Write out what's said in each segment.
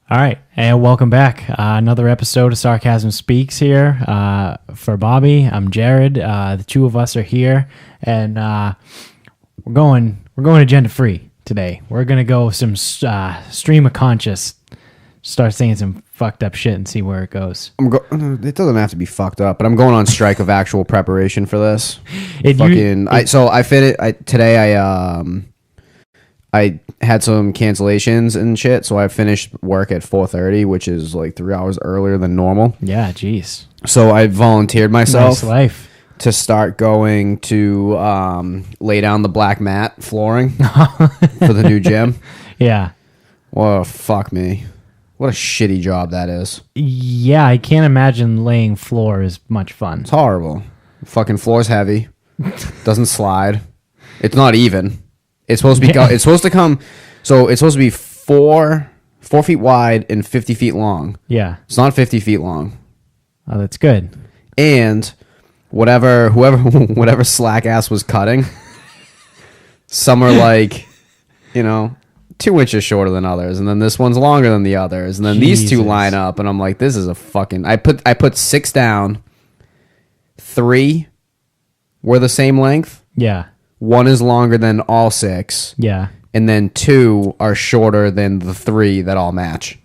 All right, and welcome back. Another episode of Sarcasm Speaks here. For Bobby, I'm Jared. The two of us are here, and we're going agenda free today. We're gonna go some stream of conscious, start saying some fucked up shit, and see where it goes. It doesn't have to be fucked up, but I'm going on strike of actual preparation for this. I had some cancellations and shit, so I finished work at 4:30, which is like 3 hours earlier than normal. Yeah, jeez. So I volunteered myself Nice life. to start going to lay down the black mat flooring for the new gym. Yeah. Well, fuck me. What a shitty job that is. Yeah, I can't imagine laying floor is much fun. It's horrible. Fucking floor's heavy. Doesn't slide. It's not even. It's supposed to be. It's supposed to come. So it's supposed to be 4 feet wide and 50 feet long. Yeah. It's not 50 feet long. Oh, that's good. And whatever slack ass was cutting, some are like, 2 inches shorter than others, and then this one's longer than the others, and then these two line up, and I'm like, this is a fucking. I put 6 down. 3 were the same length. Yeah. 1 is longer than all 6. Yeah. And then 2 are shorter than the 3 that all match.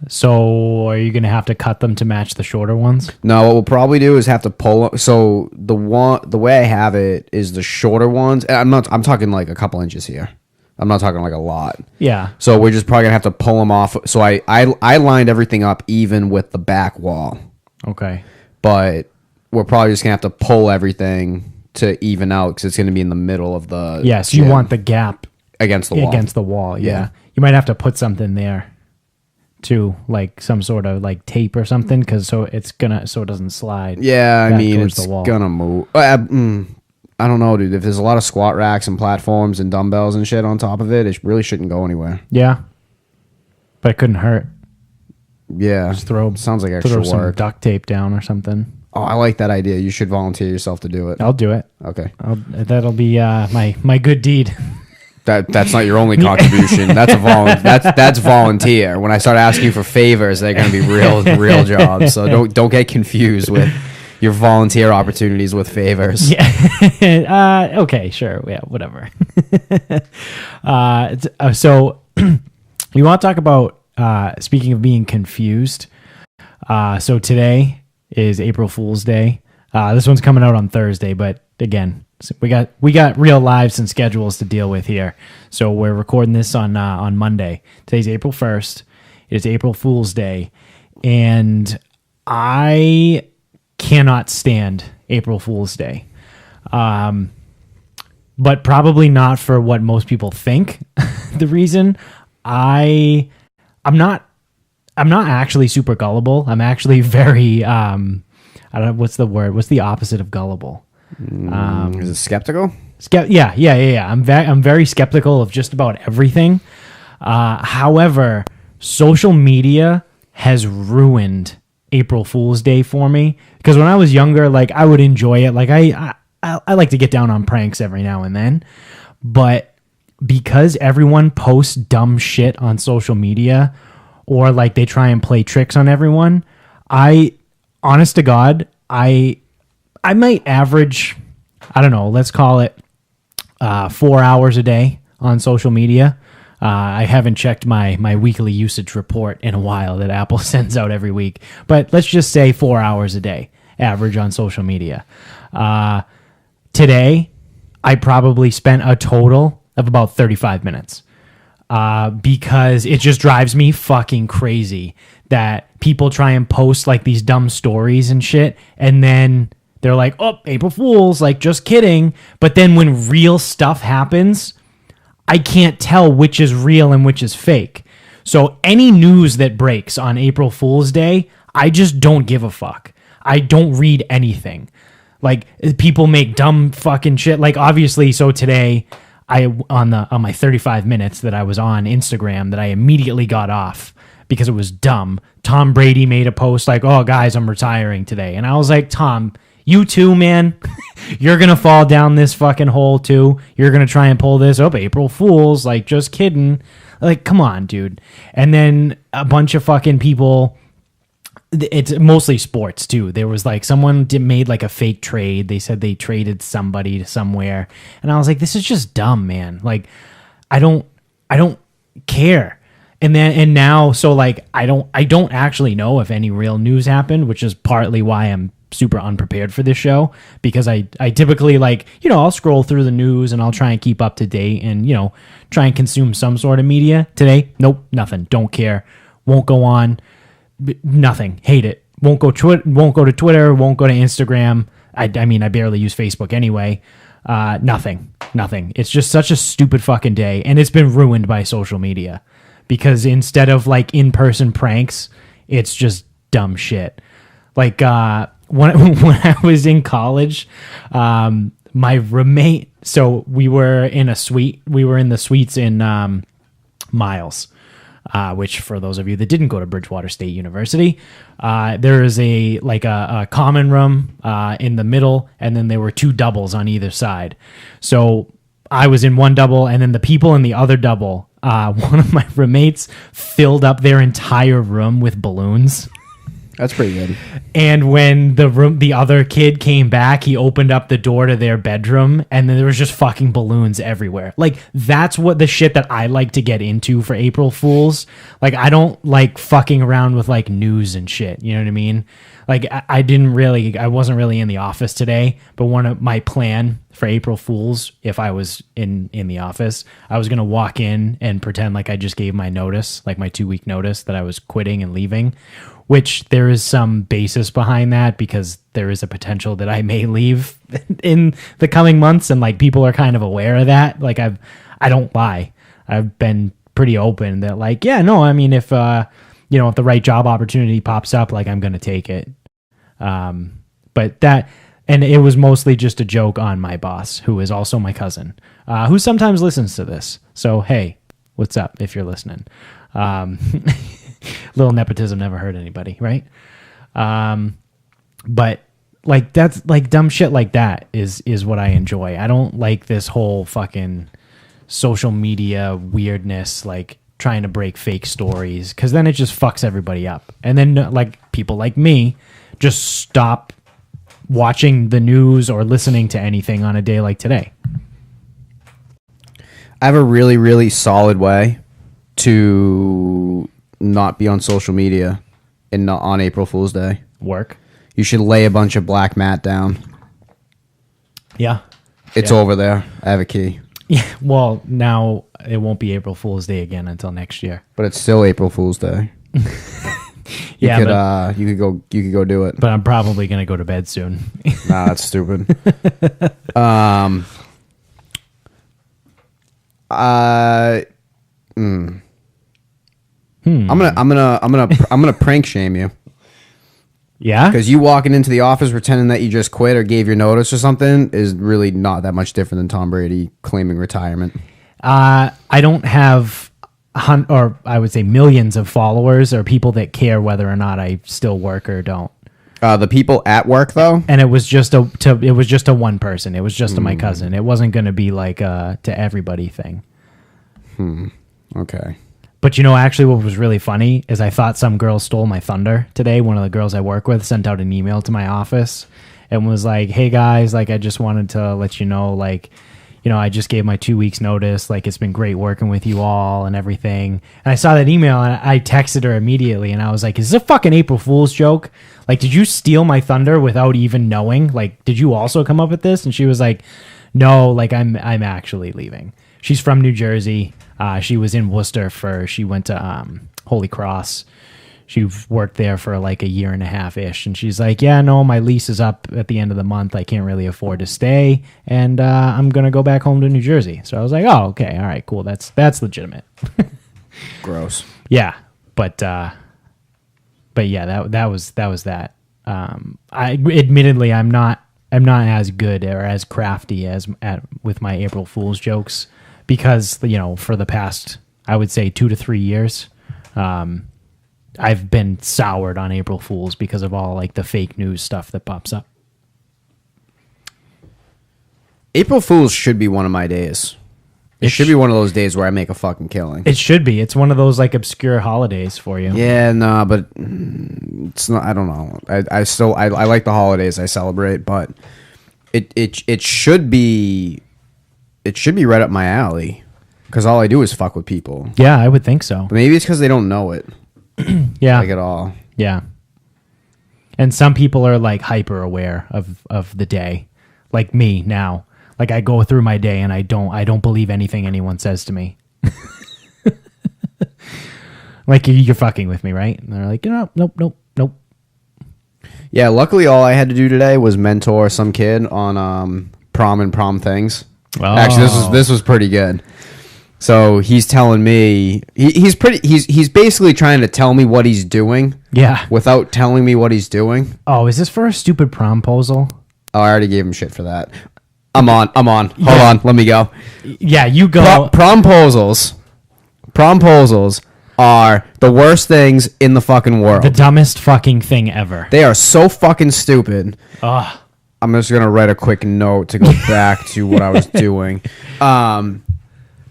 So are you going to have to cut them to match the shorter ones? No, what we'll probably do is have to pull. So the way I have it is the shorter ones. And I'm talking like a couple inches here. I'm not talking like a lot. Yeah. So we're just probably going to have to pull them off. So I lined everything up even with the back wall. Okay. But we're probably just going to have to pull everything to even out because it's going to be in the middle of the so you want the gap against the wall. Yeah. You might have to put something there too, like some sort of like tape or something, because so it doesn't slide. Yeah, I mean, it's gonna move. I don't know, dude. If there's a lot of squat racks and platforms and dumbbells and shit on top of it, it really shouldn't go anywhere. Yeah, but it couldn't hurt. Yeah, just sounds like extra work. Some duct tape down or something. Oh, I like that idea. You should volunteer yourself to do it. I'll do it. Okay. That'll be my good deed. That's not your only contribution. That's that's volunteer. When I start asking for favors, they're gonna be real jobs. So don't get confused with your volunteer opportunities with favors. Yeah. Okay. Sure. Yeah. Whatever. So we want to talk about speaking of being confused. So today is April Fool's Day. This one's coming out on Thursday, but again, we got real lives and schedules to deal with here. So we're recording this on Monday. Today's April 1st. It is April Fool's Day, and I cannot stand April Fool's Day. But probably not for what most people think. The reason I'm not actually super gullible. I'm actually very I don't know what's the word. What's the opposite of gullible? Is it skeptical? Yeah. I'm very skeptical of just about everything. However, social media has ruined April Fool's Day for me, because when I was younger, like, I would enjoy it. Like I like to get down on pranks every now and then, but because everyone posts dumb shit on social media, or like they try and play tricks on everyone, honest to God, I might average, I don't know, let's call it 4 hours a day on social media. I haven't checked my weekly usage report in a while that Apple sends out every week, but let's just say 4 hours a day average on social media. Today, I probably spent a total of about 35 minutes because it just drives me fucking crazy that people try and post like these dumb stories and shit, and then they're like, oh, April Fools, like, just kidding. But then when real stuff happens, I can't tell which is real and which is fake. So any news that breaks on April Fool's Day, I just don't give a fuck. I don't read anything. Like, people make dumb fucking shit. Like, obviously, so today, on my 35 minutes that I was on Instagram, that I immediately got off because it was dumb. Tom Brady made a post like, oh, guys, I'm retiring today. And I was like, Tom, you too, man. You're going to fall down this fucking hole too. You're going to try and pull this up. April Fools. Like, just kidding. Like, come on, dude. And then a bunch of fucking people. It's mostly sports too. There was like someone made like a fake trade. They said they traded somebody to somewhere, and I was like, this is just dumb, man. Like, I don't care. And now, so like, I don't actually know if any real news happened, which is partly why I'm super unprepared for this show, because I typically, like, I'll scroll through the news and I'll try and keep up to date and, try and consume some sort of media. Today, nope, nothing. Don't care. Won't go on. Nothing. Hate it. Won't go to Twitter. Won't go to Instagram. I mean, I barely use Facebook anyway. Nothing. It's just such a stupid fucking day, and it's been ruined by social media, because instead of like in-person pranks, it's just dumb shit. Like when I was in college, my roommate. So we were in a suite. We were in the suites in Miles. Which, for those of you that didn't go to Bridgewater State University, there is a common room in the middle, and then there were two doubles on either side. So I was in one double, and then the people in the other double, one of my roommates filled up their entire room with balloons. That's pretty good. And when the other kid came back, he opened up the door to their bedroom, and then there was just fucking balloons everywhere. Like, that's what the shit that I like to get into for April Fools. Like, I don't like fucking around with like news and shit. You know what I mean? Like, I wasn't really in the office today, but one of my plan for April Fools, if I was in the office, I was going to walk in and pretend like I just gave my notice, like my 2-week notice that I was quitting and leaving, which there is some basis behind that, because there is a potential that I may leave in the coming months, and like people are kind of aware of that. Like, I don't lie. I've been pretty open that, like, yeah, no, I mean, if if the right job opportunity pops up, like, I'm going to take it. But that, and it was mostly just a joke on my boss, who is also my cousin, who sometimes listens to this. So, hey, what's up if you're listening? Little nepotism never hurt anybody, right? But like, that's like dumb shit like that is what I enjoy. I don't like this whole fucking social media weirdness, like trying to break fake stories, because then it just fucks everybody up. And then like people like me just stop watching the news or listening to anything on a day like today. I have a really, really solid way to not be on social media and not on April Fool's Day. Work. You should lay a bunch of black mat down. Yeah. It's over there. I have a key. Yeah. Well, now it won't be April Fool's Day again until next year. But it's still April Fool's Day. You could go do it. But I'm probably gonna go to bed soon. Nah, that's stupid. I'm gonna prank shame you. Yeah? Because you walking into the office pretending that you just quit or gave your notice or something is really not that much different than Tom Brady claiming retirement. I don't have or I would say millions of followers or people that care whether or not I still work or don't. The people at work though, and it was just a one person. It was just to my cousin. It wasn't going to be like a to everybody thing. Okay. But actually what was really funny is I thought some girl stole my thunder today. One of the girls I work with sent out an email to my office and was like, "Hey guys, like I just wanted to let you know, like, I just gave my 2 weeks notice. Like, it's been great working with you all and everything." And I saw that email and I texted her immediately and I was like, "Is this a fucking April Fool's joke? Like, did you steal my thunder without even knowing? Like, did you also come up with this?" And she was like, "No, like I'm actually leaving." She's from New Jersey. She was in Worcester she went to Holy Cross. She worked there for like a year and a half ish. And she's like, "Yeah, no, my lease is up at the end of the month. I can't really afford to stay. And I'm going to go back home to New Jersey." So I was like, "Oh, okay. All right, cool. That's legitimate." Gross. Yeah. But yeah, that was that. I admittedly, I'm not as good or as crafty with my April Fool's jokes because, for the past, I would say 2 to 3 years, I've been soured on April Fools because of all like the fake news stuff that pops up. April Fools should be one of my days. It should be one of those days where I make a fucking killing. It should be. It's one of those like obscure holidays for you. Yeah, no, but it's not. I don't know. I still like the holidays I celebrate, but it should be right up my alley because all I do is fuck with people. Yeah, I would think so. But maybe it's because they don't know it. Yeah, like at all. Yeah, and some people are like hyper aware of the day, like me now. Like I go through my day and I don't believe anything anyone says to me. Like you're fucking with me, right? And they're like, nope. Yeah, luckily all I had to do today was mentor some kid on prom and prom things. Oh. Actually, this was pretty good. So he's telling me he's basically trying to tell me what he's doing. Yeah. Without telling me what he's doing. Oh, is this for a stupid promposal? Oh, I already gave him shit for that. I'm on. Hold on. Let me go. Yeah, you go. Promposals are the worst things in the fucking world. The dumbest fucking thing ever. They are so fucking stupid. Ugh. I'm just going to write a quick note to go back to what I was doing. I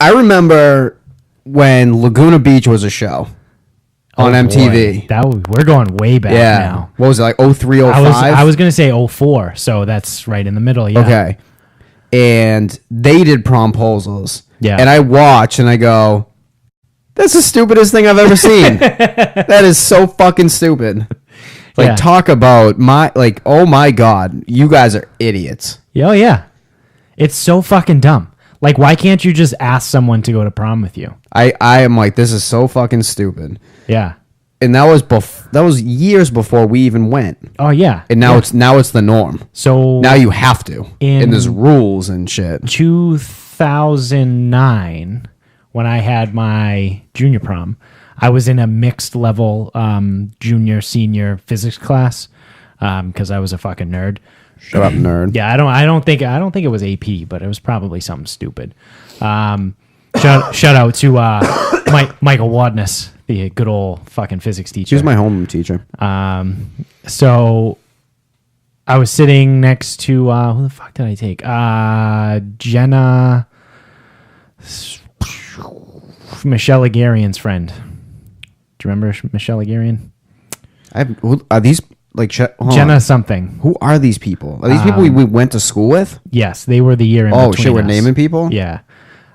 remember when Laguna Beach was a show on MTV. Boy. We're going way back now. What was it, like 03, 05? I was going to say 04, so that's right in the middle, yeah. Okay. And they did Promposals. Yeah. And I watch and I go, that's the stupidest thing I've ever seen. That is so fucking stupid. Like, talk about oh my God, you guys are idiots. Oh, yeah. It's so fucking dumb. Like, why can't you just ask someone to go to prom with you? I am like, this is so fucking stupid. Yeah. And that was years before we even went. Oh, yeah. And now it's the norm. So now you have to. And there's rules and shit. 2009, when I had my junior prom, I was in a mixed level junior senior physics class because I was a fucking nerd. Shut up, nerd. Yeah, I don't think it was AP, but it was probably something stupid. Shout out to Michael Wadness, the good old fucking physics teacher. She was my homeroom teacher. So I was sitting next to who the fuck did I take? Jenna, Michelle Agarian's friend. Do you remember Michelle Agarian? Are these like Jenna something? Who are these people? Are these people we went to school with? Yes, they were the year in between. Oh shit, we're naming people? Yeah,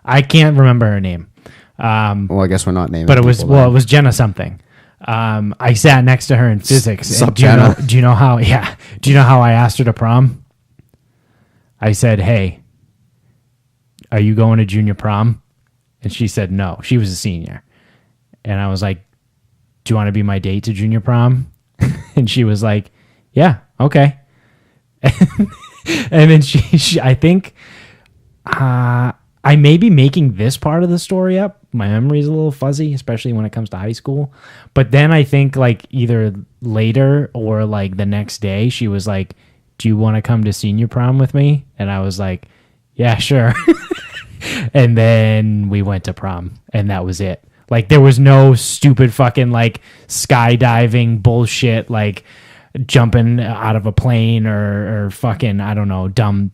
I can't remember her name. Well, I guess we're not naming. But it was Jenna something. I sat next to her in physics. Sup, Jenna? Do you know how I asked her to prom? I said, "Hey, are you going to junior prom?" And she said no. She was a senior. And I was like, "Do you want to be my date to junior prom?" And she was like, "Yeah, okay." And then she I think I may be making this part of the story up. My memory's a little fuzzy, especially when it comes to high school. But then I think like either later or like the next day, she was like, "Do you want to come to senior prom with me?" And I was like, "Yeah, sure." And then we went to prom, and that was it. Like there was no stupid fucking like skydiving bullshit, like jumping out of a plane or fucking, I don't know, dumb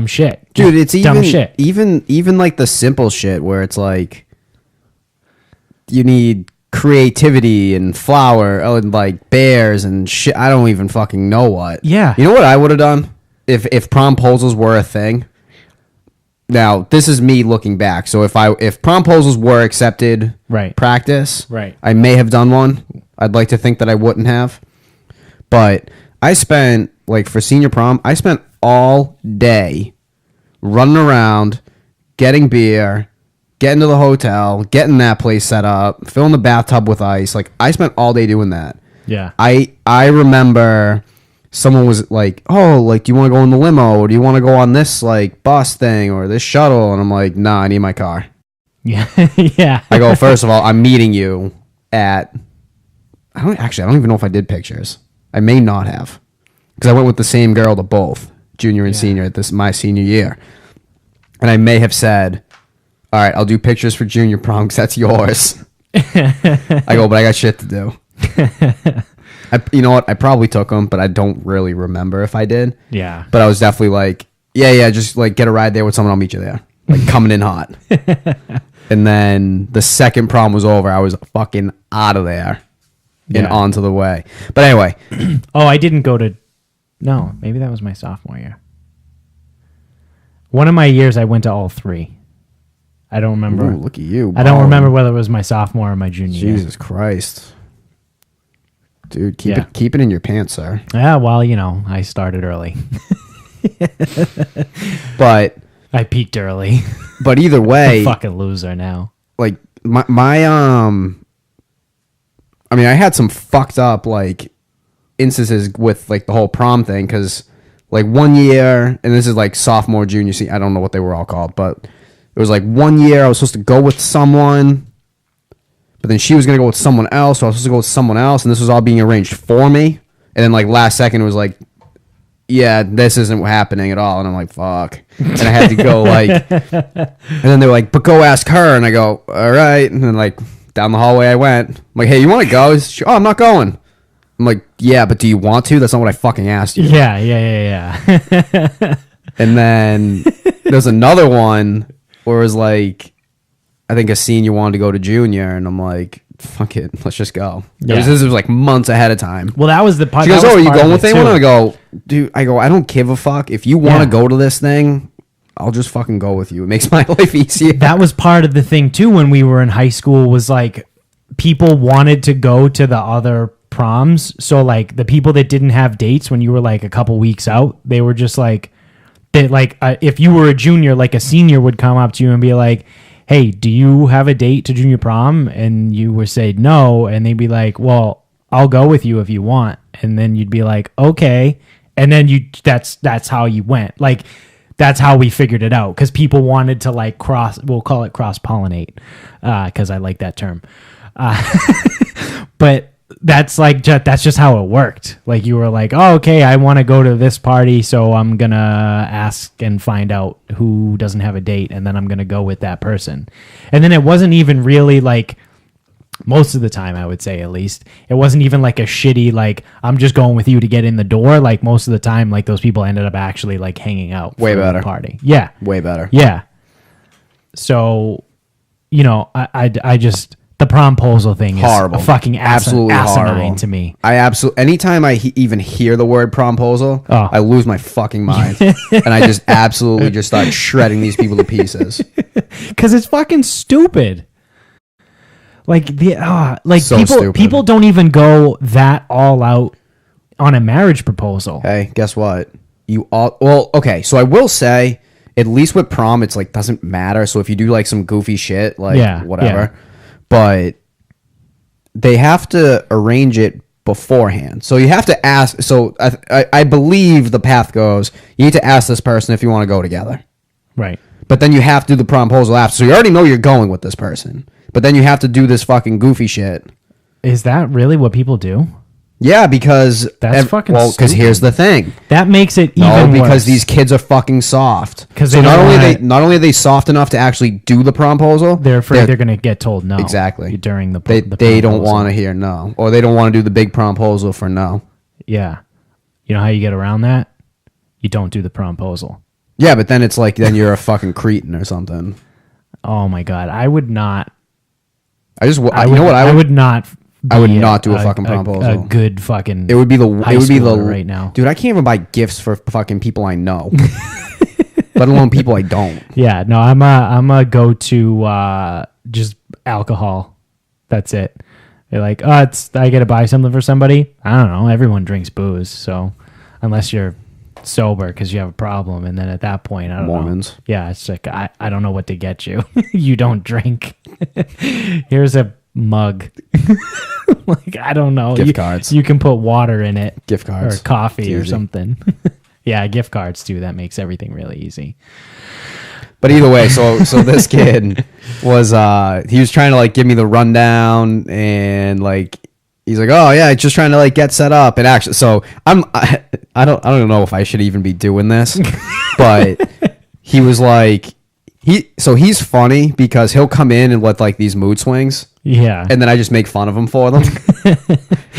shit. Dude, it's dumb shit. Even like the simple shit where it's like you need creativity and flour and like bears and shit. I don't even fucking know what. Yeah. You know what I would have done if promposals were a thing? Now, this is me looking back. So if promposals were accepted practice, I may have done one. I'd like to think that I wouldn't have. But I spent, like for senior prom, I spent all day running around, getting beer, getting to the hotel, getting that place set up, filling the bathtub with ice. Like I spent all day doing that. Yeah. I remember someone was like, "Oh, like do you want to go in the limo or do you want to go on this like bus thing or this shuttle?" And I'm like, "Nah, I need my car." Yeah. Yeah. I go, "First of all, I'm meeting you at I don't even know if I did pictures. I may not have. Because I went with the same girl to both, junior and senior at my senior year. And I may have said, "All right, I'll do pictures for junior prom because that's yours." I go, "But I got shit to do." You know what? I probably took them, but I don't really remember if I did. Yeah. But I was definitely like, yeah, just like get a ride there with someone. I'll meet you there. like coming in hot. And then the second prom was over, I was fucking out of there and onto the way. But anyway. Oh, I didn't go to... No, maybe that was my sophomore year. One of my years, I went to all three. I don't remember. Ooh, look at you. I don't remember whether it was my sophomore or my junior year. Jesus Christ. Dude, keep it in your pants, sir. Yeah, well, I started early. But I peaked early. But either way, fucking loser now. Like my I mean, I had some fucked up like instances with like the whole prom thing, because like 1 year, and this is like sophomore, junior, I don't know what they were all called, but it was like 1 year I was supposed to go with someone, but then she was going to go with someone else, so I was supposed to go with someone else, and this was all being arranged for me. And then like last second it was like, yeah, this isn't happening at all. And I'm like, fuck. And I had to go like, and then they were like, but go ask her. And I go, all right. And then like down the hallway I went. I'm like, hey, you want to go? She, oh, I'm not going. I'm like, yeah, but do you want to? That's not what I fucking asked you. Yeah. And then there's another one where it was like, I think a senior wanted to go to junior, and I'm like, fuck it, let's just go. Yeah. This was like months ahead of time. Well, that was the part. She goes, oh, are you going with anyone? too. I go, dude, I don't give a fuck. If you want to go to this thing, I'll just fucking go with you. It makes my life easier. That was part of the thing too when we were in high school, was like people wanted to go to the other proms. So like the people that didn't have dates when you were like a couple weeks out, they were just like, if you were a junior, like a senior would come up to you and be like, hey, do you have a date to junior prom? And you would say no. And they'd be like, well, I'll go with you if you want. And then you'd be like, okay. And then that's how you went. Like, that's how we figured it out. Cause people wanted to like we'll call it cross pollinate. Cause I like that term. But that's just how it worked. Like you were like, oh, okay, I want to go to this party, so I'm gonna ask and find out who doesn't have a date, and then I'm gonna go with that person. And then it wasn't even really like, most of the time, I would say at least, it wasn't even like a shitty like, I'm just going with you to get in the door. Like most of the time, like those people ended up actually like hanging out way for better the party. Yeah, way better. Yeah. So, I just. The promposal thing is horrible. Fucking absolutely asinine horrible to me. Anytime I even hear the word promposal, I lose my fucking mind. And I just absolutely just start shredding these people to pieces. Because it's fucking stupid. Like so people don't even go that all out on a marriage proposal. Hey, guess what? Okay, so I will say, at least with prom, it's like doesn't matter. So if you do like some goofy shit, like whatever. Yeah. But they have to arrange it beforehand. So you have to ask. So I believe the path goes, you need to ask this person if you want to go together. Right. But then you have to do the proposal after. So you already know you're going with this person. But then you have to do this fucking goofy shit. Is that really what people do? Yeah, because that's fucking well, because here's the thing. That makes it even because worse. these kids are fucking soft. Because so not only are they soft enough to actually do the promposal, they're afraid they're going to get told no. Exactly. During the they don't want to hear no, or they don't want to do the big promposal for no. Yeah. You know how you get around that? You don't do the promposal. Yeah, but then it's like then you're a fucking cretin or something. Oh my god, I would not. I would not. I would not do a fucking promposal. A good fucking. It would be the right now, dude. I can't even buy gifts for fucking people I know, let alone people I don't. Yeah, no, I'm a go to just alcohol. That's it. They're like, oh, I got to buy something for somebody. I don't know. Everyone drinks booze, so unless you're sober because you have a problem, and then at that point, I don't Mormons. know. Yeah, it's like I don't know what to get you. You don't drink. Here's a mug. Like I don't know. Gift cards. You can put water in it. Gift cards or coffee or something. Yeah, gift cards too. That makes everything really easy. But either way, so this kid was he was trying to like give me the rundown, and like he's like, oh yeah, just trying to like get set up. And actually, so I don't know if I should even be doing this, but he was like he's funny because he'll come in and with like these mood swings. Yeah. And then I just make fun of him for them.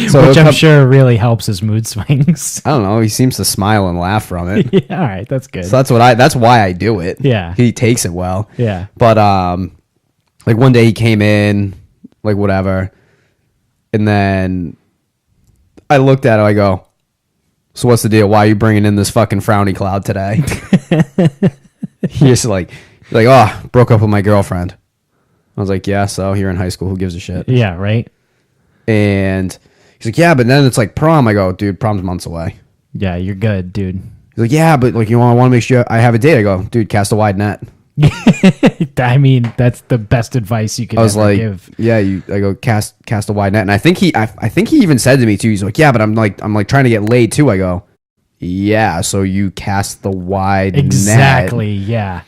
So Which I'm sure really helps his mood swings. I don't know. He seems to smile and laugh from it. Yeah, all right, that's good. So that's why I do it. Yeah. He takes it well. Yeah. But like one day he came in, like whatever, and then I looked at it. I go, "So what's the deal? Why are you bringing in this fucking frowny cloud today?" He's like, "Oh, broke up with my girlfriend." I was like, "Yeah, so you're in high school. Who gives a shit?" Yeah, right? And he's like, "Yeah, but then it's like prom." I go, "Dude, prom's months away." Yeah, you're good, dude. He's like, "Yeah, but like I want to make sure I have a date." I go, "Dude, cast a wide net." I mean, that's the best advice you could I was ever like, give. "Yeah, I go cast a wide net." And I think he even said to me too. He's like, "Yeah, but I'm like trying to get laid too." I go, "Yeah, so you cast the wide Exactly, net, yeah.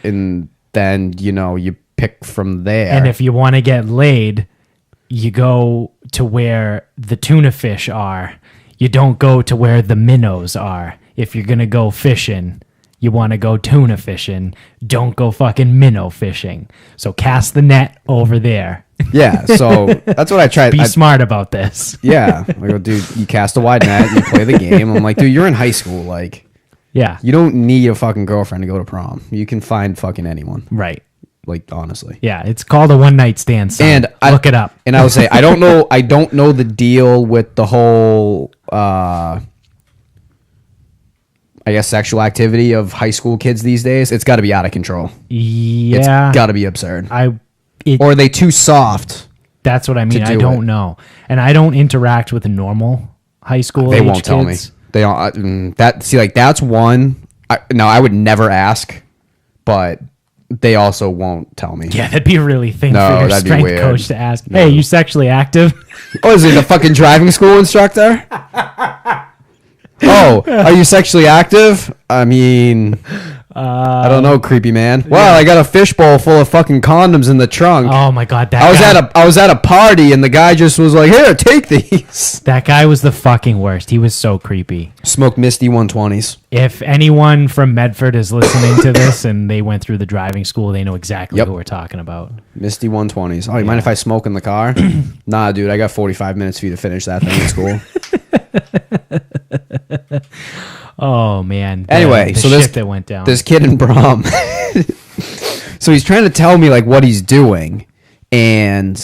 and then you pick from there." And if you want to get laid, you go to where the tuna fish are. You don't go to where the minnows are. If you're going to go fishing, you want to go tuna fishing. Don't go fucking minnow fishing. So cast the net over there. Yeah, so that's what I tried. Be smart about this. Yeah, I go, "Dude, you cast a wide net, you play the game." I'm like, "Dude, you're in high school. Like, Yeah, you don't need a fucking girlfriend to go to prom. You can find fucking anyone." right. Like, honestly. Yeah, it's called a one-night stand, son. And Look it up. And I would say I don't know the deal with the whole I guess sexual activity of high school kids these days. It's got to be out of control. Yeah. It's got to be absurd. Or are they too soft? That's what I mean. I do don't it? know. And I don't interact with normal high school They age won't tell me. kids. They don't that's one. I would never ask, but they also won't tell me. Yeah, that'd be a really thing No, for your that'd be strength weird. coach to ask. Hey, you sexually active? Oh, is he the fucking driving school instructor? Oh, are you sexually active? I mean, I don't know, creepy man. Wow, I got a fishbowl full of fucking condoms in the trunk. Oh my god, I was at a party and the guy just was like, "Here, take these." that guy was the fucking worst. He was so creepy. Smoke Misty 120s. If anyone from Medford is listening to this and they went through the driving school, they know exactly Yep. who we're talking about. Misty 120s. Oh, you mind if I smoke in the car? Nah, dude, I got 45 minutes for you to finish that thing in school. Oh man. Anyway, the so shit that went down. this kid in prom. So he's trying to tell me like what he's doing, and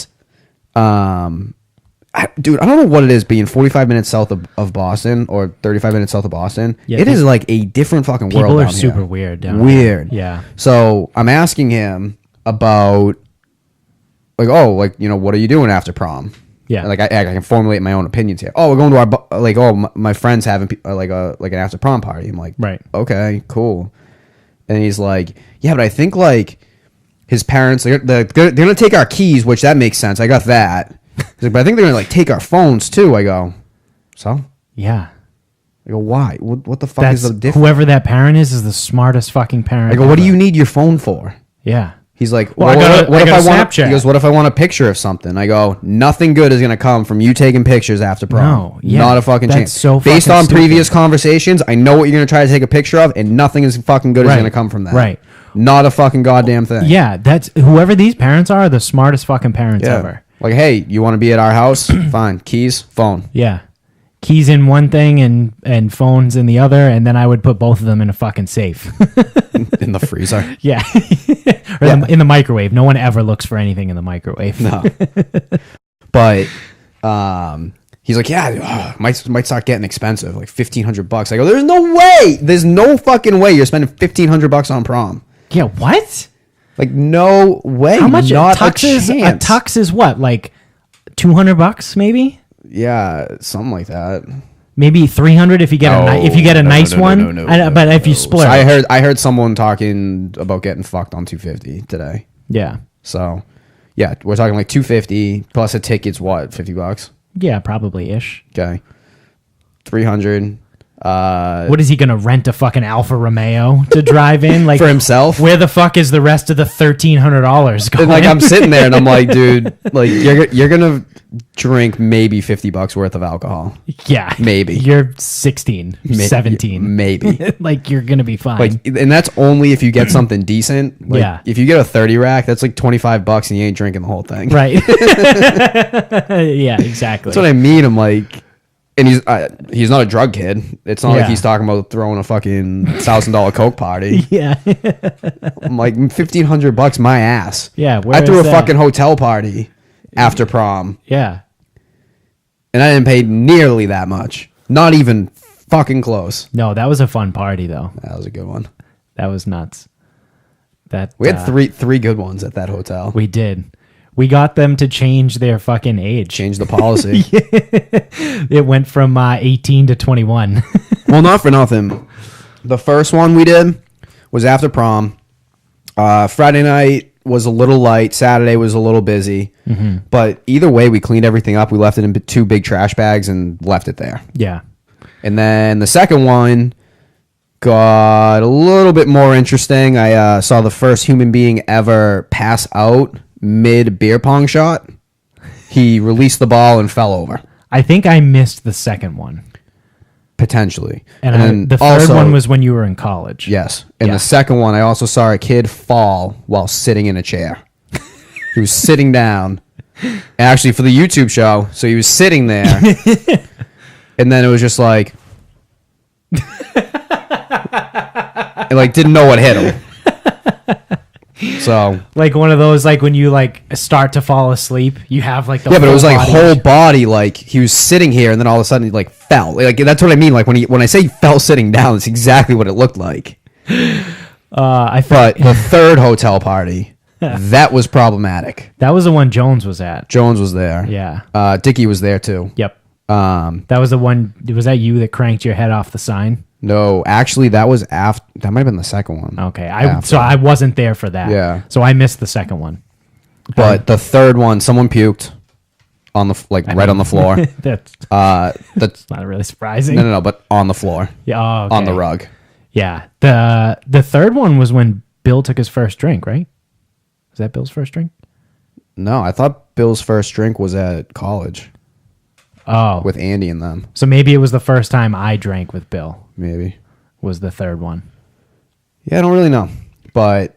dude, I don't know what it is being 45 minutes south of Boston or 35 minutes south of Boston. Yeah, it is like a different fucking world. people are down super here. weird down Weird. here. Yeah. So I'm asking him about like, oh, like, what are you doing after prom? Yeah. Like I can formulate my own opinions here. Oh, we're going to my friends having like an after prom party. I'm like, Right. Okay, cool. And he's like, yeah, but I think like his parents they're gonna take our keys, which that makes sense. I got that. He's like, but I think they're gonna like take our phones too. I go, so? Yeah. I go, why? What the fuck is the difference? Whoever that parent is the smartest fucking parent. I go, what do ever. you need your phone for? Yeah. He's like, Well, I got a what if I want? Snapchat. He goes, what if I want a picture of something? I go, nothing good is gonna come from you taking pictures after prom. No, yeah, Not a fucking that's chance. so Based fucking on stupid. previous conversations, I know what you're gonna try to take a picture of, and nothing is fucking good is Right, gonna come from that. right. Not a fucking goddamn thing. Yeah, that's whoever these parents are the smartest fucking parents ever. Like, hey, you want to be at our house? Fine. Keys, phone. Yeah. Keys in one thing and phones in the other, and then I would put both of them in a fucking safe. In the freezer. Yeah. Or in the microwave. No one ever looks for anything in the microwave. No. But he's like, yeah, might start getting expensive, like $1,500. I go, there's no way. There's no fucking way you're spending $1,500 on prom. Yeah, what? Like, no way. How much Not tux a is? A chance. tux is what? Like $200 maybe? Yeah, something like that. Maybe 300 if you get a nice one. But if you split, So I heard someone talking about getting fucked on $250 today. yeah, So, yeah, we're talking like $250 plus a ticket's what, $50? yeah, probably ish. Okay, 300. What is he gonna rent a fucking Alfa Romeo to drive in? Like for himself? Where the fuck is the rest of the $1,300 going? And like I'm sitting there and I'm like, dude, like you're gonna drink maybe $50 worth of alcohol. Yeah, maybe you're 16, 17, maybe. Like you're gonna be fine. Like, and that's only if you get something decent. Like, yeah, if you get a 30 rack, that's like $25, and you ain't drinking the whole thing. Right. Yeah, exactly. That's what I mean. I'm like. And he's not a drug kid. It's not like he's talking about throwing a fucking $1,000 Coke party. Yeah. I'm like $1,500 my ass. Yeah. I threw a fucking hotel party after prom. Yeah. And I didn't pay nearly that much. Not even fucking close. No, that was a fun party though. That was a good one. That was nuts. We had three good ones at that hotel. We did. We got them to change their fucking age. Change the policy. It went from 18 to 21. Well, not for nothing. The first one we did was after prom. Friday night was a little light. Saturday was a little busy. Mm-hmm. But either way, we cleaned everything up. We left it in 2 big trash bags and left it there. Yeah. And then the second one got a little bit more interesting. I saw the first human being ever pass out mid beer pong shot. He released the ball and fell over. I think I missed the second one. Potentially. And the third one was when you were in college. Yes. And the second one, I also saw a kid fall while sitting in a chair. He was sitting down. Actually, for the YouTube show, so he was sitting there. And then it was just like... and like didn't know what hit him. So like one of those, like when you like start to fall asleep, you have like the but it was like body. Whole body, like he was sitting here and then all of a sudden he like fell. Like that's what I mean. Like when I say he fell sitting down, it's exactly what it looked like. But the third hotel party, that was problematic. That was the one Jones was at. Jones was there. Yeah. Dickie was there too. Yep. That was the one. Was that you that cranked your head off the sign? No, actually, that was after. That might have been the second one. Okay, so I wasn't there for that. Yeah, so I missed the second one. But the third one, someone puked on the right on the floor. That's not really surprising. No, but on the floor. Yeah, okay. On the rug. Yeah, the third one was when Bill took his first drink, right? Was that Bill's first drink? No, I thought Bill's first drink was at college. Oh, with Andy and them. So maybe it was the first time I drank with Bill. Maybe was the third one. Yeah, I don't really know, but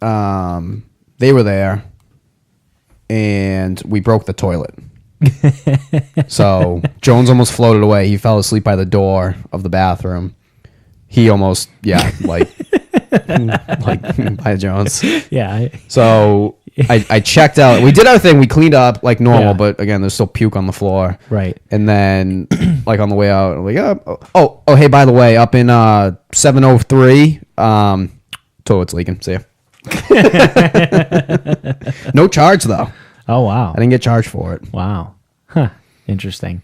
they were there, and we broke the toilet. So Jones almost floated away. He fell asleep by the door of the bathroom. He almost, like by Jones. Yeah. So I checked out. We did our thing. We cleaned up like normal, but again, there's still puke on the floor. Right. And then, like on the way out, I'm like, oh, hey, by the way, up in 703, toilet's leaking. See ya. No charge though. Oh wow. I didn't get charged for it. Wow. Huh. Interesting.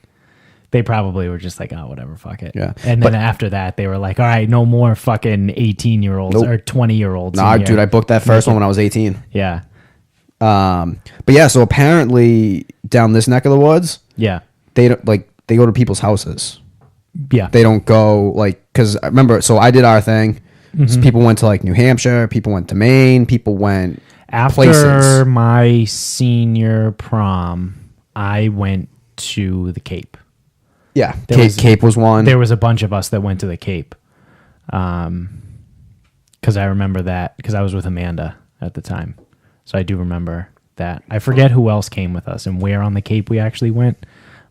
They probably were just like, oh, whatever, fuck it. Yeah. And then after that, they were like, all right, no more fucking 18-year-olds or 20-year-olds. Nah, dude, I booked that first one when I was 18. Yeah. But yeah, so apparently down this neck of the woods, they don't they go to people's houses. Yeah. They don't go because I remember, so I did our thing. Mm-hmm. So people went to New Hampshire, people went to Maine, people went after places. My senior prom, I went to the Cape. Yeah, Cape was one. There was a bunch of us that went to the Cape. Because I remember that because I was with Amanda at the time. So I do remember that. I forget who else came with us and where on the Cape we actually went.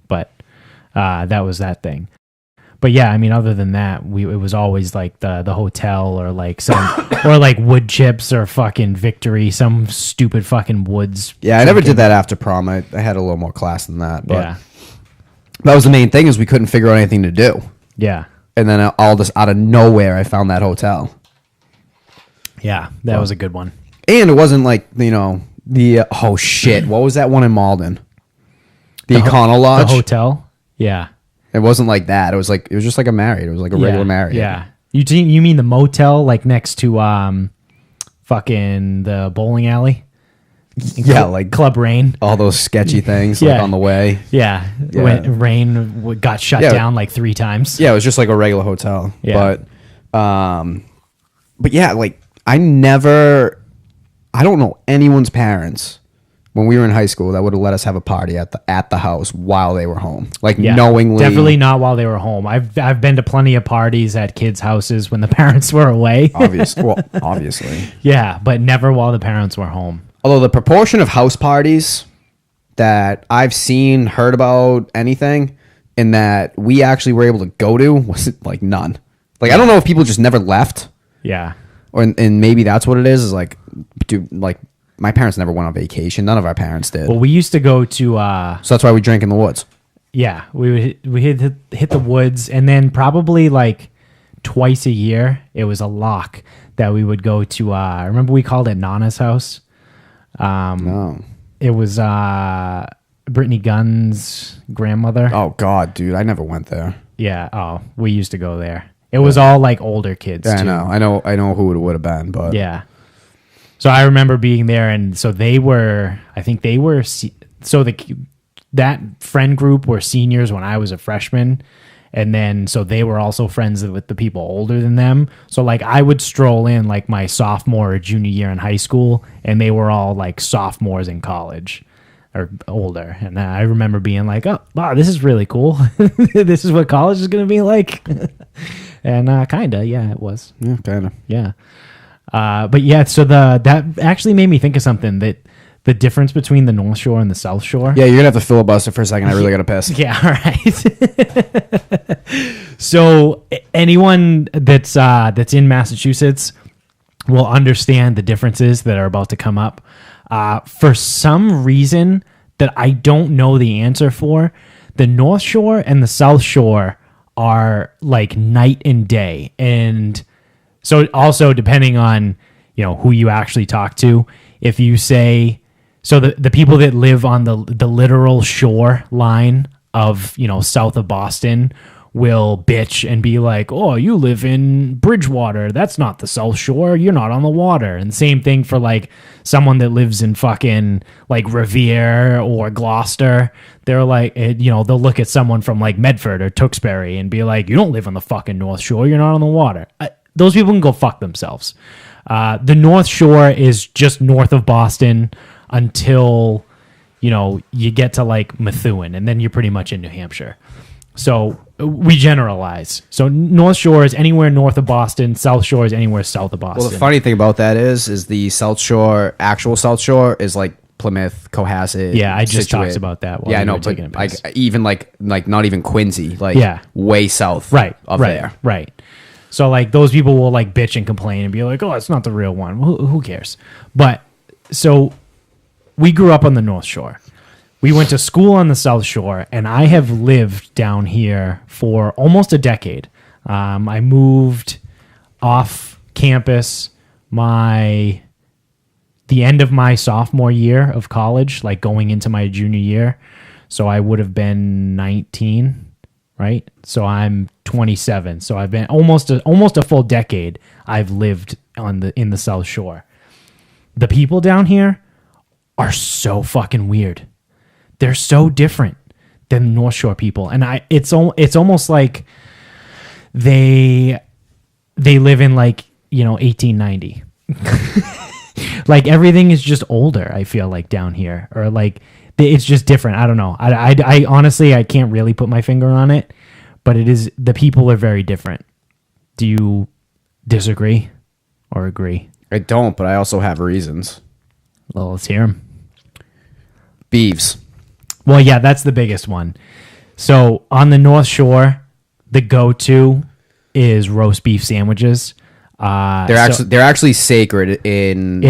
But that was that thing. But yeah, I mean, other than that, it was always like the hotel or like some or like Wood Chips or fucking Victory, some stupid fucking woods. Yeah, I never did that after prom. I had a little more class than that. But yeah. That was the main thing is we couldn't figure out anything to do. Yeah. And then all this out of nowhere, I found that hotel. Yeah, that was a good one. And it wasn't oh shit, what was that one in Malden? The Econo Lodge? The hotel? Yeah. It wasn't like that. It was just like a Marriott. It was like a regular Marriott. Yeah. You mean the motel like next to fucking the bowling alley? Yeah, like Club Rain. all those sketchy things like Yeah. on the way. Yeah, Yeah. when Rain got shut Yeah. down like 3 times. Yeah, it was just like a regular hotel. Yeah. But yeah, like I don't know anyone's parents when we were in high school that would have let us have a party at the house while they were home. Like Yeah, knowingly. definitely not while they were home. I've been to plenty of parties at kids' houses when the parents were away. Obviously. Yeah, but never while the parents were home. Although the proportion of house parties that I've seen, heard about, anything, and that we actually were able to go to was like none. Like I don't know if people just never left, Yeah. and maybe that's what it is. Is like, dude, like my parents never went on vacation. None of our parents did. Well, we used to go to So that's why we drank in the woods. yeah, we hit the woods, and then probably like twice a year it was a lock that we would go to. I remember we called it Nana's house. No. It was Brittany Gunn's grandmother. Oh God, dude, I never went there. Yeah. Oh, we used to go there. It was all like older kids. Yeah, too. I know who it would have been, but Yeah. So I remember being there, and so they were. I think they were. That friend group were seniors when I was a freshman, and then so they were also friends with the people older than them. So like I would stroll in like my sophomore or junior year in high school, and they were all like sophomores in college or older. And I remember being like, "Oh, wow, this is really cool. This is what college is going to be like." And kinda, yeah, it was. yeah, kind of. Yeah. But yeah, so that actually made me think of something, that the difference between the North Shore and the South Shore. Yeah, you're gonna have to filibuster for a second. I really gotta piss. Yeah, all right. So anyone that's in Massachusetts will understand the differences that are about to come up. For some reason that I don't know the answer for, the North Shore and the South Shore are like night and day. And so also depending on, who you actually talk to, if you say, so the people that live on the literal shore line of, south of Boston will bitch and be like, "Oh, you live in Bridgewater. That's not the South Shore. You're not on the water." And same thing for like someone that lives in fucking like Revere or Gloucester. They're like, they'll look at someone from like Medford or Tewksbury and be like, "You don't live on the fucking North Shore. You're not on the water." Those people can go fuck themselves. The North Shore is just north of Boston until, you get to like Methuen, and then you're pretty much in New Hampshire. So we generalize. So North Shore is anywhere north of Boston. South Shore is anywhere south of Boston. Well, the funny thing about that is the South Shore, actual South Shore, is like Plymouth, Cohasset. Yeah, I just Scituate. talked about that. Yeah, I know, were but taking a piss. like even like not even Quincy, like Yeah. way south, right, of right, there. right. So like those people will like bitch and complain and be like, "Oh, it's not the real one." Who cares? But so we grew up on the North Shore. We went to school on the South Shore, and I have lived down here for almost a decade. I moved off campus the end of my sophomore year of college, like going into my junior year. So I would have been 19, right? So I'm 27. So I've been almost a full decade I've lived in the South Shore. The people down here are so fucking weird. They're so different than North Shore people, and it's almost like they live in like 1890. Like everything is just older. I feel like down here, or like it's just different. I don't know. I honestly I can't really put my finger on it, but it is, the people are very different. Do you disagree or agree? I don't, but I also have reasons. Well, let's hear them. Beeves. Well, yeah, that's the biggest one. So on the North Shore, the go-to is roast beef sandwiches. They're actually sacred in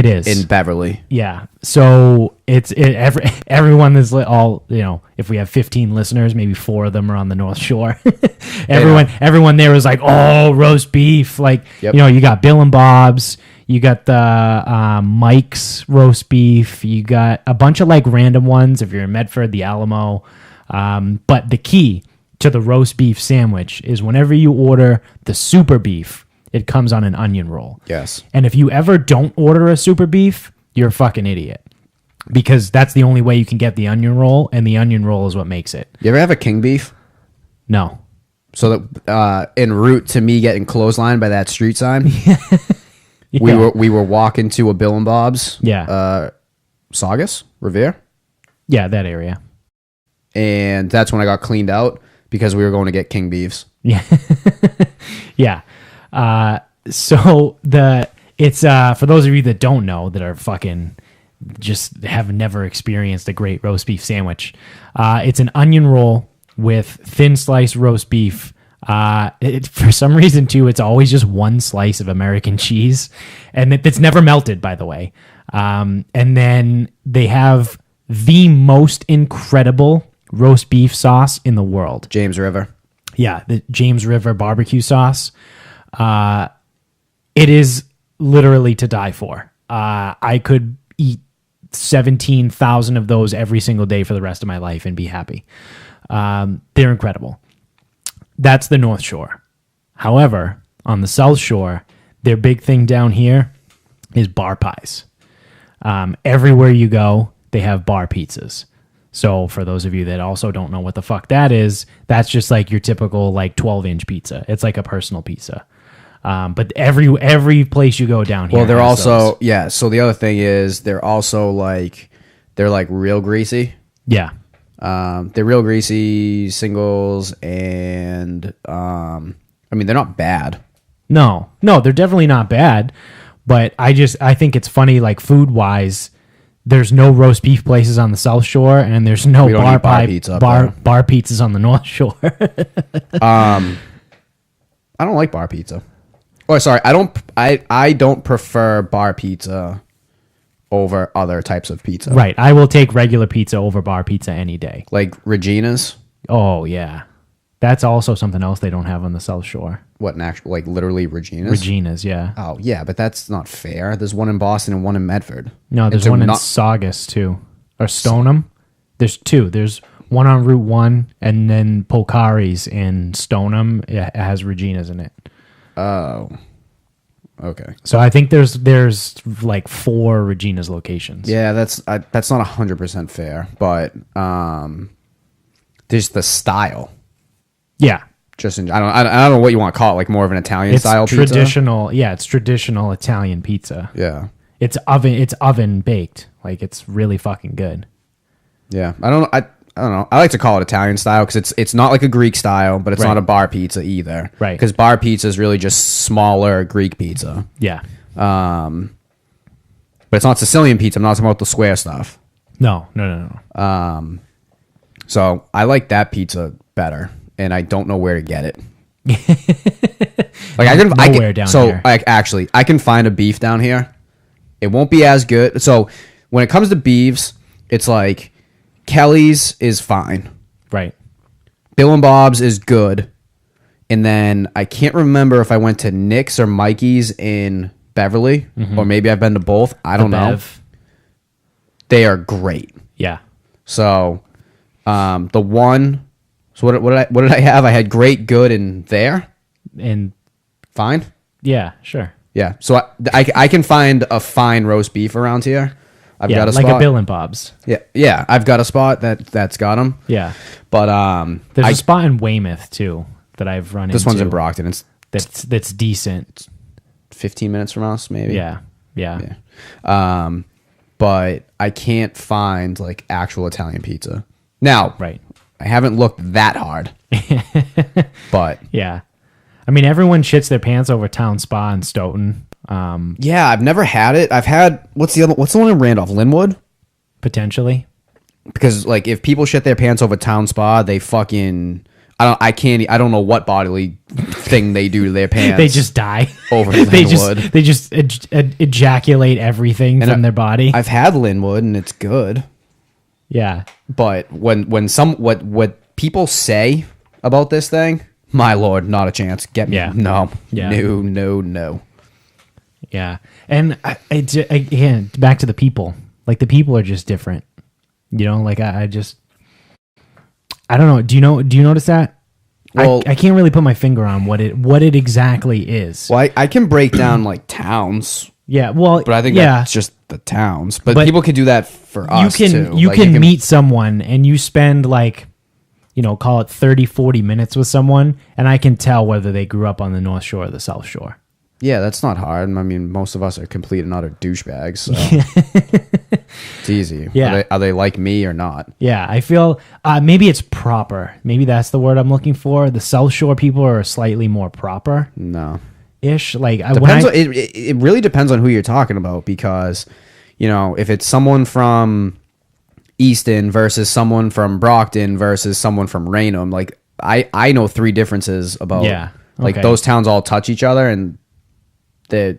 Beverly. Yeah. So everyone is all, if we have 15 listeners, maybe 4 of them are on the North Shore. Everyone there was like, "Oh, roast beef." Like, Yep. You got Bill and Bob's, you got the Mike's roast beef, you got a bunch of like random ones if you're in Medford, the Alamo. But the key to the roast beef sandwich is whenever you order the super beef, it comes on an onion roll. Yes. And if you ever don't order a super beef, you're a fucking idiot. because that's the only way you can get the onion roll, and the onion roll is what makes it. You ever have a king beef? No. So that en route to me getting clotheslined by that street sign, Yeah. we were walking to a Bill and Bob's. Yeah. Saugus, Revere. Yeah, that area. And that's when I got cleaned out because we were going to get king beefs. Yeah. Yeah. So it's for those of you that don't know, that are fucking just have never experienced a great roast beef sandwich. It's an onion roll with thin sliced roast beef. For some reason too, it's always just one slice of American cheese, and it's never melted, by the way. And then they have the most incredible roast beef sauce in the world. James River. Yeah, the James River barbecue sauce. It is literally to die for. I could eat 17,000 of those every single day for the rest of my life and be happy. They're incredible. That's the North Shore. However, on the South Shore, their big thing down here is bar pies. Everywhere you go, they have bar pizzas. So for those of you that also don't know what the fuck that is, that's just like your typical like 12-inch pizza. It's like a personal pizza. But every place you go down here. Well, they're has also those. yeah. So the other thing is they're also like real greasy. Yeah. They're real greasy singles, and I mean they're not bad. No, they're definitely not bad. But I think it's funny, like food wise. There's no roast beef places on the South Shore, and there's no bar pizzas on the North Shore. I don't like bar pizza. Oh, sorry, I don't prefer bar pizza over other types of pizza. Right, I will take regular pizza over bar pizza any day. Like Regina's. Oh yeah, that's also something else they don't have on the South Shore. What, an actual, like literally Regina's? Regina's, yeah. Oh yeah, but that's not fair. There's one in Boston and one in Medford. No, there's one in Saugus too, or Stoneham. There's two. There's one on Route 1, and then Pocari's in Stoneham. It has Regina's in it. Oh, okay. So I think there's like 4 Regina's locations. Yeah, that's not 100% fair, but there's the style. Yeah. I don't know what you want to call it, like more of an Italian style pizza. It's traditional Italian pizza. Yeah. It's oven baked. Like it's really fucking good. Yeah. I don't know. I like to call it Italian style because it's not like a Greek style, but it's Right. not a bar pizza either. Right. Because bar pizza is really just smaller Greek pizza. Yeah. But it's not Sicilian pizza. I'm not talking about the square stuff. No. So I like that pizza better, and I don't know where to get it. Like Nowhere down here. I can find a beef down here. It won't be as good. So when it comes to beefs, it's like Kelly's is fine. Right. Bill and Bob's is good. And then I can't remember if I went to Nick's or Mikey's in Beverly, or maybe I've been to both. I don't know. They are great. Yeah. So the one. So what did I have? I had great, good, and there. And Fine. yeah, sure. Yeah. So I can find a fine roast beef around here. I've got a like spot. a Bill and Bob's. Yeah. I've got a spot that's got them. Yeah. But There's a spot in Weymouth too that I've run into. this one's in Brockton. It's that's decent. 15 minutes from us, maybe. Yeah. But I can't find like actual Italian pizza. Now, Right. I haven't looked that hard. But Yeah. I mean, everyone shits their pants over Town Spa in Stoughton. yeah, I've never had it. I've had what's the one in Randolph? Linwood? Potentially. Because like if people shit their pants over Town Spa, they fucking I don't know what bodily thing they do to their pants. They just die. Over they Linwood. just ejaculate everything from their body. I've had Linwood and it's good. Yeah. But when what people say about this thing, my lord, not a chance. Get me. Yeah. No. Yeah. No. Yeah. And again, back to the people. Like the people are just different. You know, like I don't know. Do you notice that? Well, I can't really put my finger on what it exactly is. Well, I can break down like towns, Yeah, well, but I think yeah, that's just the towns, but people could do that for us too. You Like, can meet someone and you spend like, call it 30, 40 minutes with someone, and I can tell whether they grew up on the North Shore or the South Shore. Yeah, that's not hard. I mean, most of us are complete and utter douchebags, so it's easy. Yeah. Are they like me or not? Yeah, I feel maybe it's proper. Maybe that's the word I'm looking for. The South Shore people are slightly more proper. No. Ish. Like Depends it really depends on who you're talking about, because, if it's someone from Easton versus someone from Brockton versus someone from Raynham, like I know 3 differences about like those towns all touch each other, and they're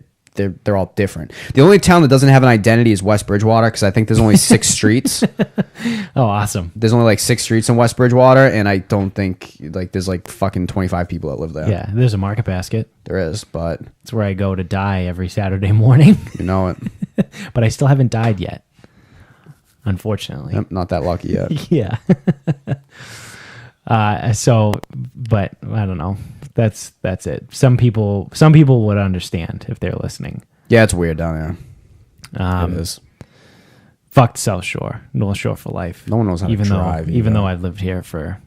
all different. The only town that doesn't have an identity is West Bridgewater, because I think there's only 6 streets. Oh, awesome. There's only like 6 streets in West Bridgewater, and I don't think like there's like fucking 25 people that live there. Yeah, there's a Market Basket. There is, but it's where I go to die every Saturday morning. You know it. But I still haven't died yet, unfortunately. Yep, not that lucky yet. Yeah. But I don't know. That's it. Some people would understand if they're listening. Yeah, it's weird down there. It is. Fuck South Shore, North Shore for life. No one knows how to drive. Even though I've lived here for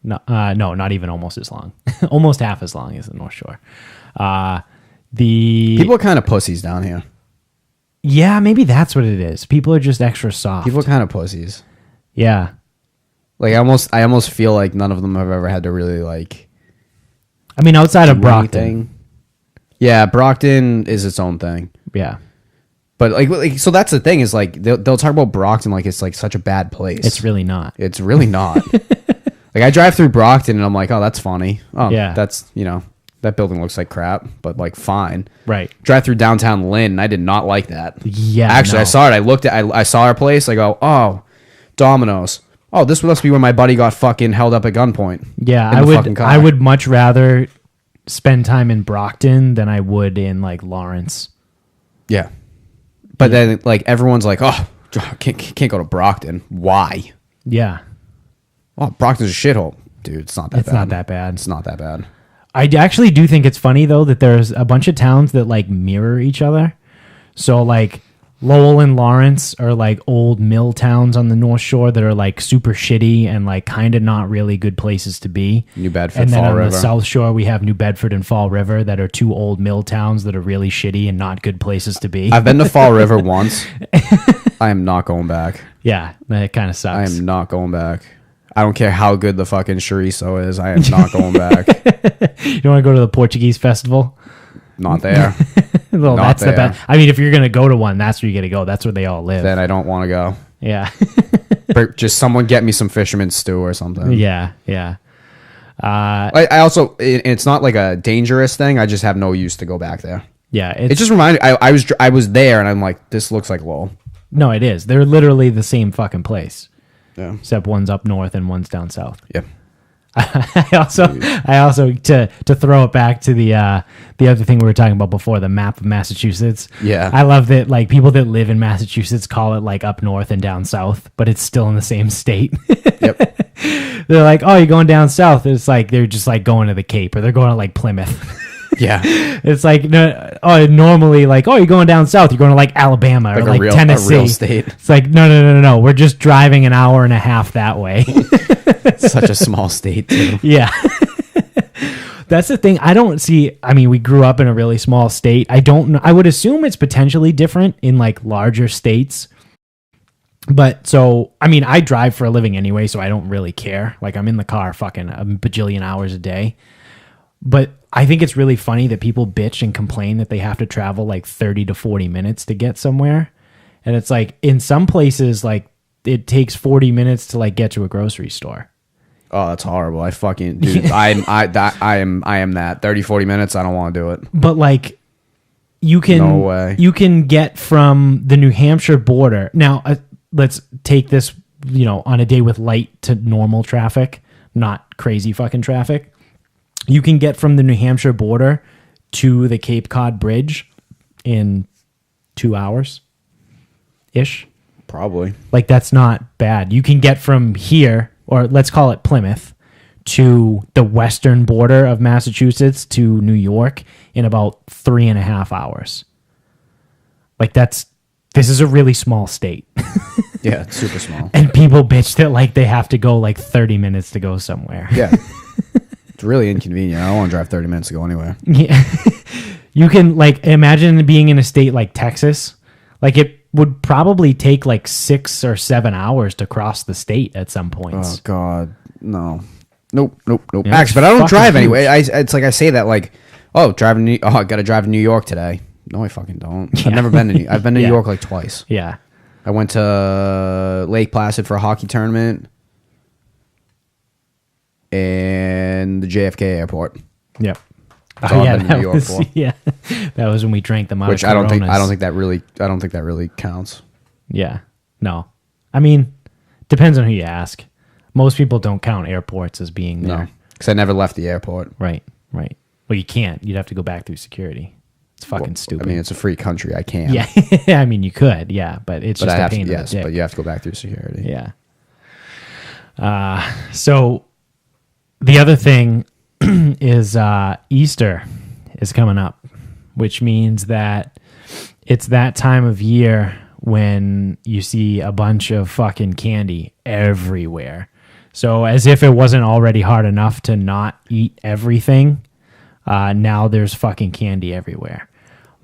not even almost as long, almost half as long as the North Shore. The people are kind of pussies down here. Yeah, maybe that's what it is. People are just extra soft. People are kind of pussies. Yeah. Like I almost feel like none of them have ever had to really like. I mean, outside of Brockton. Anything. Yeah, Brockton is its own thing. Yeah. But like, so that's the thing is like they'll talk about Brockton like it's like such a bad place. It's really not. It's really not. Like I drive through Brockton and I'm like, oh, that's funny. Oh, yeah. That's that building looks like crap, but like fine. Right. Drive through downtown Lynn. I did not like that. Yeah. Actually, I saw it. I saw our place. I go, oh, Domino's. Oh, this must be where my buddy got fucking held up at gunpoint. Yeah, I would much rather spend time in Brockton than I would in like Lawrence. Yeah. But then like everyone's like, oh, can't go to Brockton. Why? Yeah. Oh, Brockton's a shithole. Dude, it's not that bad. It's not that bad. It's not that bad. I actually do think it's funny though that there's a bunch of towns that like mirror each other. So like Lowell and Lawrence are like old mill towns on the North Shore that are like super shitty and like kind of not really good places to be. New Bedford, and then Fall on River. the South Shore we have New Bedford and Fall River that are 2 old mill towns that are really shitty and not good places to be. I've been to Fall River once. I am not going back. Yeah, that kind of sucks. I am not going back. I don't care how good the fucking chorizo is. I am not going back. You don't want to go to the Portuguese festival? Not there. Well, not that's there. The best. I mean, if you're going to go to one, that's where you got to go. That's where they all live. Then I don't want to go. Yeah. Just someone get me some fisherman's stew or something. Yeah, yeah. I also, it's not like a dangerous thing. I just have no use to go back there. Yeah. It just reminded I was there and I'm like, this looks like Lowell. No, it is. They're literally the same fucking place. Yeah. Except one's up north and one's down south. Yeah. I also to throw it back to the other thing we were talking about before, the map of Massachusetts. Yeah. I love that like people that live in Massachusetts call it like up north and down south, but it's still in the same state. Yep. They're like, oh, you're going down south. It's like they're just like going to the Cape, or they're going to like Plymouth. Yeah. It's like normally like, oh, you're going down south, you're going to like Alabama or like Tennessee. A real state. It's like no. We're just driving an hour and a half that way. Such a small state too. Yeah. That's the thing. I don't see. I mean, we grew up in a really small state. I don't know. I would assume it's potentially different in like larger states. But so, I mean, I drive for a living anyway, so I don't really care. Like I'm in the car fucking a bajillion hours a day. But I think it's really funny that people bitch and complain that they have to travel like 30 to 40 minutes to get somewhere. And it's like in some places, like it takes 40 minutes to like get to a grocery store. Oh, that's horrible. I fucking, dude, I am that 30, 40 minutes. I don't want to do it. But like you can, no way. You can get from the New Hampshire border. Now let's take this, on a day with light to normal traffic, not crazy fucking traffic. You can get from the New Hampshire border to the Cape Cod Bridge in 2 hours-ish. Probably. Like, that's not bad. You can get from here, or let's call it Plymouth, to the western border of Massachusetts to New York in about 3.5 hours. Like, that's This is a really small state. Yeah, it's super small. And people bitch that like they have to go like 30 minutes to go somewhere. Yeah. It's really inconvenient. I don't want to drive 30 minutes to go anywhere. Yeah. You can like imagine being in a state like Texas. Like it would probably take like 6 or 7 hours to cross the state at some points. Oh God, no. Nope. Yeah, Actually, but I don't fucking drive huge. anyway. It's like I say that like, I got to drive to New York today. No, I fucking don't. Yeah. I've never been to I've been to Yeah. New York like twice. Yeah. I went to Lake Placid for a hockey tournament and the JFK airport. Yep. That's all I've been to New York was, for. yeah. That was when we drank them out Which of I don't think Coronas. that really counts. Yeah. No. I mean, depends on who you ask. Most people don't count airports as being there. No, because I never left the airport. Right. Well, you can't. You'd have to go back through security. It's fucking stupid. I mean, it's a free country. I can. yeah. I mean, you could. Yeah, but it's but just I a have to. pain in the Yes, dick. but you have to go back through security. Yeah. So the other thing is Easter is coming up, which means that it's that time of year when you see a bunch of fucking candy everywhere. So as if it wasn't already hard enough to not eat everything, now there's fucking candy everywhere.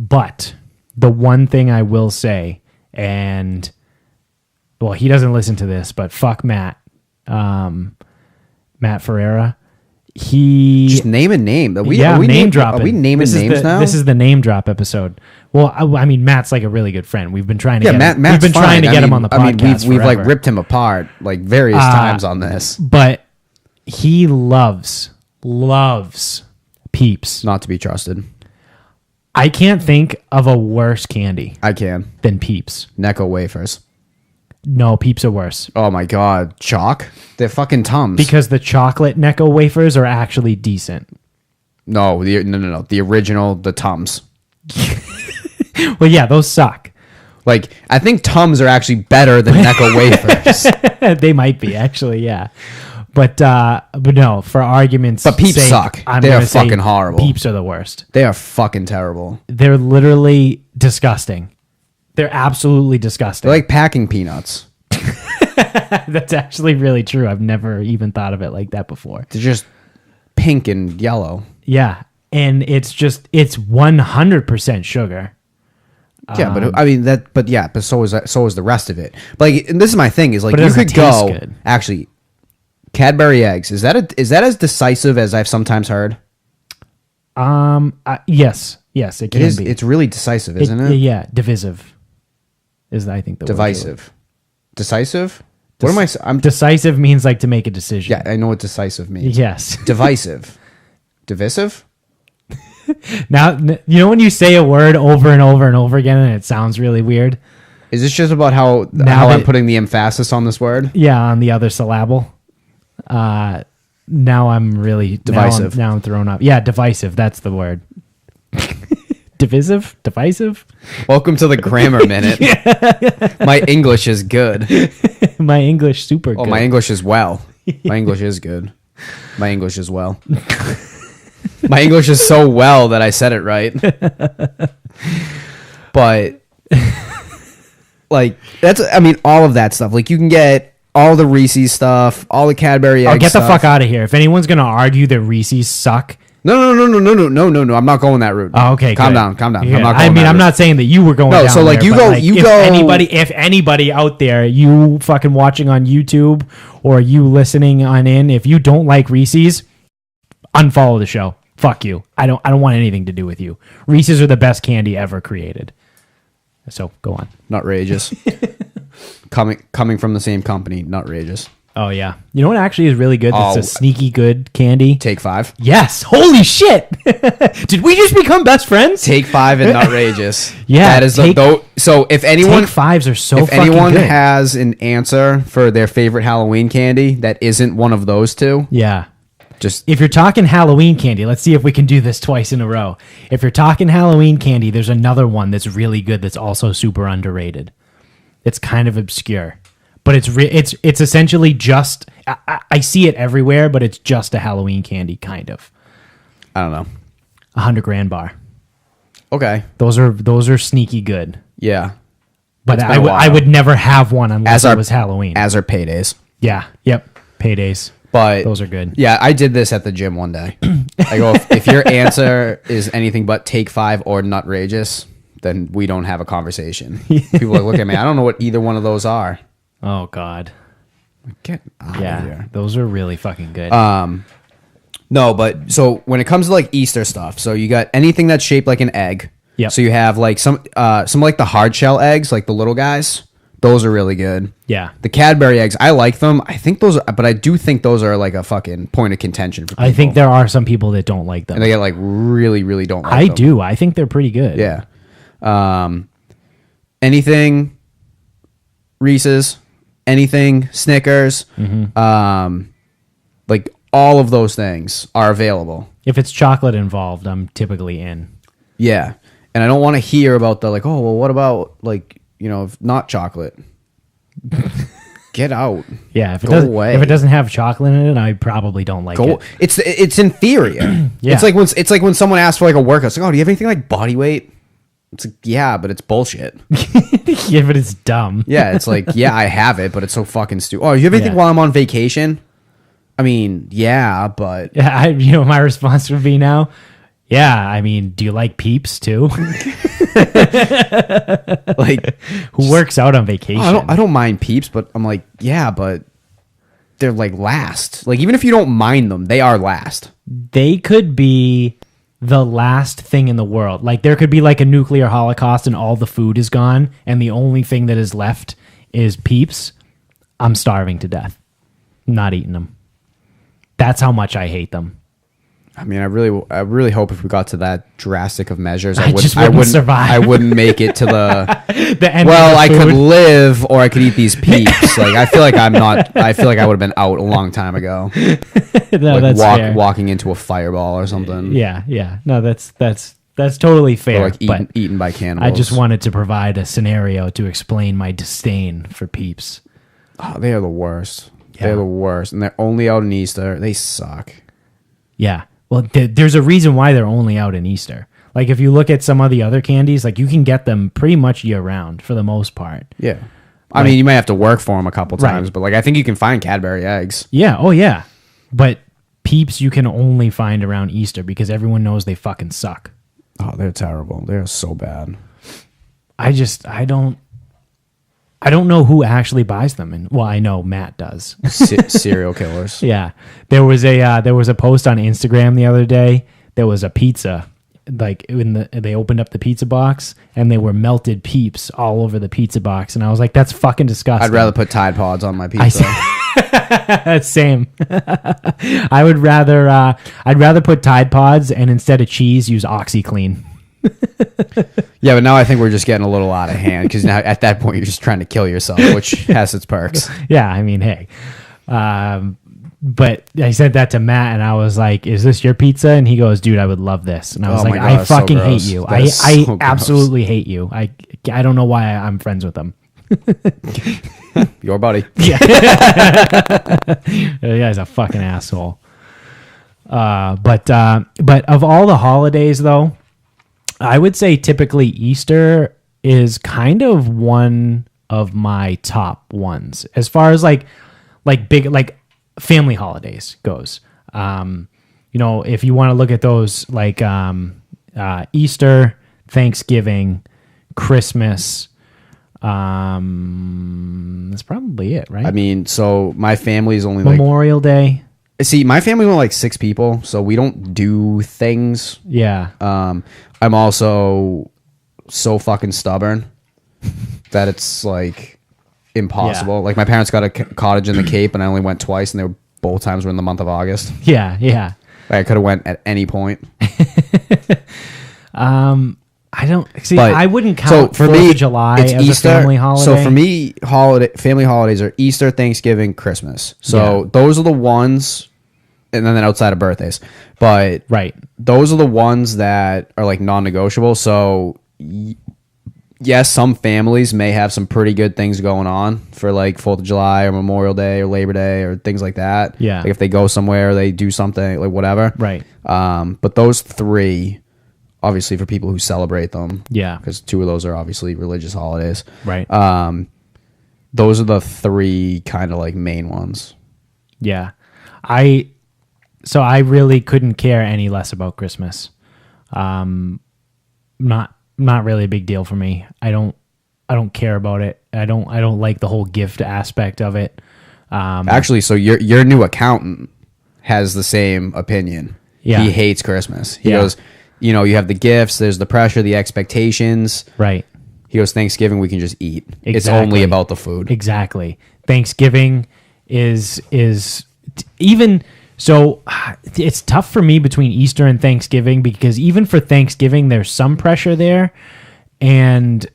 But the one thing I will say, and well, he doesn't listen to this, but fuck Matt, Matt Ferreira. He Just name a name. Are we name dropping. Are we naming names now? This is the name drop episode. Well, I mean, Matt's like a really good friend. We've been trying to yeah, get him, Matt's we've been trying to fine. get him on the podcast. We've like forever. ripped him apart like various times on this. But he loves Peeps. Not to be trusted. I can't think of a worse candy I can. than Peeps. Necco wafers. No, Peeps are worse. Oh my God, chalk. They're fucking Tums. Because the chocolate Necco wafers are actually decent. no. The original, the Tums. Well, yeah, those suck. Like I think Tums are actually better than Necco wafers. They might be, actually, yeah. But no, for argument's But Peeps sake, suck. I'm They are gonna say fucking horrible. Peeps are the worst. They are fucking terrible. They're literally disgusting. They're absolutely disgusting. They're like packing peanuts. That's actually really true. I've never even thought of it like that before. They're just pink and yellow. Yeah. And it's 100% sugar. Yeah, but I mean that. But yeah, but so is the rest of it. Like, and this is my thing is like But it you doesn't could go taste good. actually. Cadbury eggs is that as decisive as I've sometimes heard? Yes, it can It is. be. It's really decisive, isn't it? Yeah, divisive is I think the word. Divisive, decisive. What am I? I'm. Decisive means like to make a decision. Yeah, I know what decisive means. Yes. Divisive, divisive. Now you know when you say a word over and over and over again and it sounds really weird. Is this just about how I'm that- putting the emphasis on this word? Yeah, on the other syllable. Now I'm really Divisive. Now I'm thrown up. Yeah, divisive. That's the word. Divisive. Welcome to the grammar minute. My English is good. My English super good. Oh, my English is well. My English is good. My English is well. My English is so well that I said it right. But like I mean all of that stuff. Like you can get all the Reese's stuff, all the Cadbury eggs. Oh, get the stuff. fuck out of here. If anyone's going to argue that Reese's suck. No. I'm not going that route. Oh, okay. Calm good. down. I'm not Yeah, going I mean, that I'm route. not saying that you were going No, down so, like, there, you but, go- like, you if go- if anybody out there, you fucking watching on YouTube or you listening if you don't like Reese's, unfollow the show. Fuck you. I don't want anything to do with you. Reese's are the best candy ever created. So go on. Nutrageous. coming from the same company, Nutrageous. Oh yeah. You know what actually is really good? That's Oh, a sneaky good candy. Take 5. Yes. Holy shit. Did we just become best friends? Take 5 and Nutrageous. Yeah, that is so if anyone Take fives are so if fucking anyone good. has an answer for their favorite Halloween candy that isn't one of those two, Yeah. just If you're talking Halloween candy, let's see if we can do this twice in a row. If you're talking Halloween candy, there's another one that's really good that's also super underrated. It's kind of obscure, but it's essentially just I see it everywhere, but it's just a Halloween candy kind of. I don't know. 100 grand bar. Okay. Those are sneaky good. Yeah. But It's been I a would while. never have one unless As it was Halloween. As are paydays. Yeah. Yep. Paydays. But Those are good. Yeah, I did this at the gym one day. I go, if your answer is anything but take 5 or nutrageous, then we don't have a conversation. People like, look at me. I don't know what either one of those are. Oh God. Get out of Yeah. here. Those are really fucking good. No, but so when it comes to like Easter stuff, so you got anything that's shaped like an egg. Yep. So you have like some like the hard shell eggs, like the little guys. Those are really good. yeah. The Cadbury eggs, I like them. I think those, but I do think those are like a fucking point of contention for people. I think there are some people that don't like them. and they get like really, really don't like I them. do. I think they're pretty good. Yeah. Anything Reese's, anything Snickers, like all of those things are available. If it's chocolate involved, I'm typically in. Yeah. And I don't want to hear about the like, oh, well, what about like, you know, if not chocolate? Get out. Yeah, if it Go doesn't away. if it doesn't have chocolate in it, I probably don't like Go. it. It's inferior. Yeah. It's like when someone asks for like a workout. It's like, oh, do you have anything like body weight? It's like, yeah, but it's bullshit. Yeah, but it's dumb. Yeah, it's like, yeah, I have it, but it's so fucking stupid. Oh, you have anything Yeah. while I'm on vacation? I mean, yeah, but Yeah, my response would be now. Yeah, I mean, do you like Peeps too? like, Who works out on vacation? I don't mind Peeps, but I'm like, yeah, but they're like last. Like, even if you don't mind them, they are last. They could be the last thing in the world. Like there could be like a nuclear holocaust and all the food is gone and the only thing that is left is Peeps. I'm starving to death. Not eating them. That's how much I hate them. I mean, I really hope if we got to that drastic of measures, I just wouldn't survive. I wouldn't make it to the. The end Well, of I the could food. live, or I could eat these Peeps. Like, I feel like I'm not. I feel like I would have been out a long time ago. No, Like that's fair. walking into a fireball or something. Yeah. No, that's totally fair. Or like but eaten by cannibals. I just wanted to provide a scenario to explain my disdain for Peeps. Oh, they are the worst. Yeah. They're the worst, and they're only out in Easter. They suck. Yeah. Well, there's a reason why they're only out in Easter. Like if you look at some of the other candies, like you can get them pretty much year round for the most part. Yeah. I mean, you might have to work for them a couple Right. times, but like I think you can find Cadbury eggs. Yeah. Oh yeah. But Peeps you can only find around Easter because everyone knows they fucking suck. Oh, they're terrible. They're so bad. I don't know who actually buys them, and well, I know Matt does. Serial killers. Yeah, there was a post on Instagram the other day. There was a pizza, like they opened up the pizza box and they were melted Peeps all over the pizza box, and I was like, that's fucking disgusting. I'd rather put Tide Pods on my pizza. Same. I'd rather put Tide Pods and instead of cheese use OxyClean. Yeah, but now I think we're just getting a little out of hand because now at that point you're just trying to kill yourself, which has its perks. Yeah, I mean, hey. But I said that to Matt, and I was like, "Is this your pizza?" And he goes, "Dude, I would love this." And I was Oh my like, God, "I that's so fucking hate gross. you. That is I so gross. absolutely hate you. I don't know why I'm friends with them." Your buddy. Yeah, he's a fucking asshole. But of all the holidays, though, I would say typically Easter is kind of one of my top ones as far as like big like family holidays goes. If you want to look at those like Easter, Thanksgiving, Christmas, that's probably it, right? I mean, so my family's only like. Memorial Day. See, my family only like 6 people, so we don't do things. Yeah. I'm also so fucking stubborn that it's like impossible. Yeah. Like my parents got a cottage in the Cape, and I only went twice, and they were both times were in the month of August. Yeah. Like I could have went at any point. I don't see. But- I wouldn't count So for 4th me, of July it's as Easter. a family holiday. So for me, family holidays are Easter, Thanksgiving, Christmas. So Yeah. those are the ones, and then outside of birthdays. But right. those are the ones that are like non-negotiable. So yes, some families may have some pretty good things going on for like 4th of July or Memorial Day or Labor Day or things like that. Yeah. Like if they go somewhere, they do something like whatever. Right. But those 3 obviously for people who celebrate them. Yeah. Because 2 of those are obviously religious holidays. Right. Those are the 3 kind of like main ones. Yeah. So I really couldn't care any less about Christmas. Not really a big deal for me. I don't care about it. I don't like the whole gift aspect of it. Actually, so your new accountant has the same opinion. Yeah. He hates Christmas. He goes, you have the gifts, there's the pressure, the expectations. Right. He goes, Thanksgiving we can just eat. Exactly. It's only about the food. Exactly. Thanksgiving is even so. It's tough for me between Easter and Thanksgiving because even for Thanksgiving, there's some pressure there, and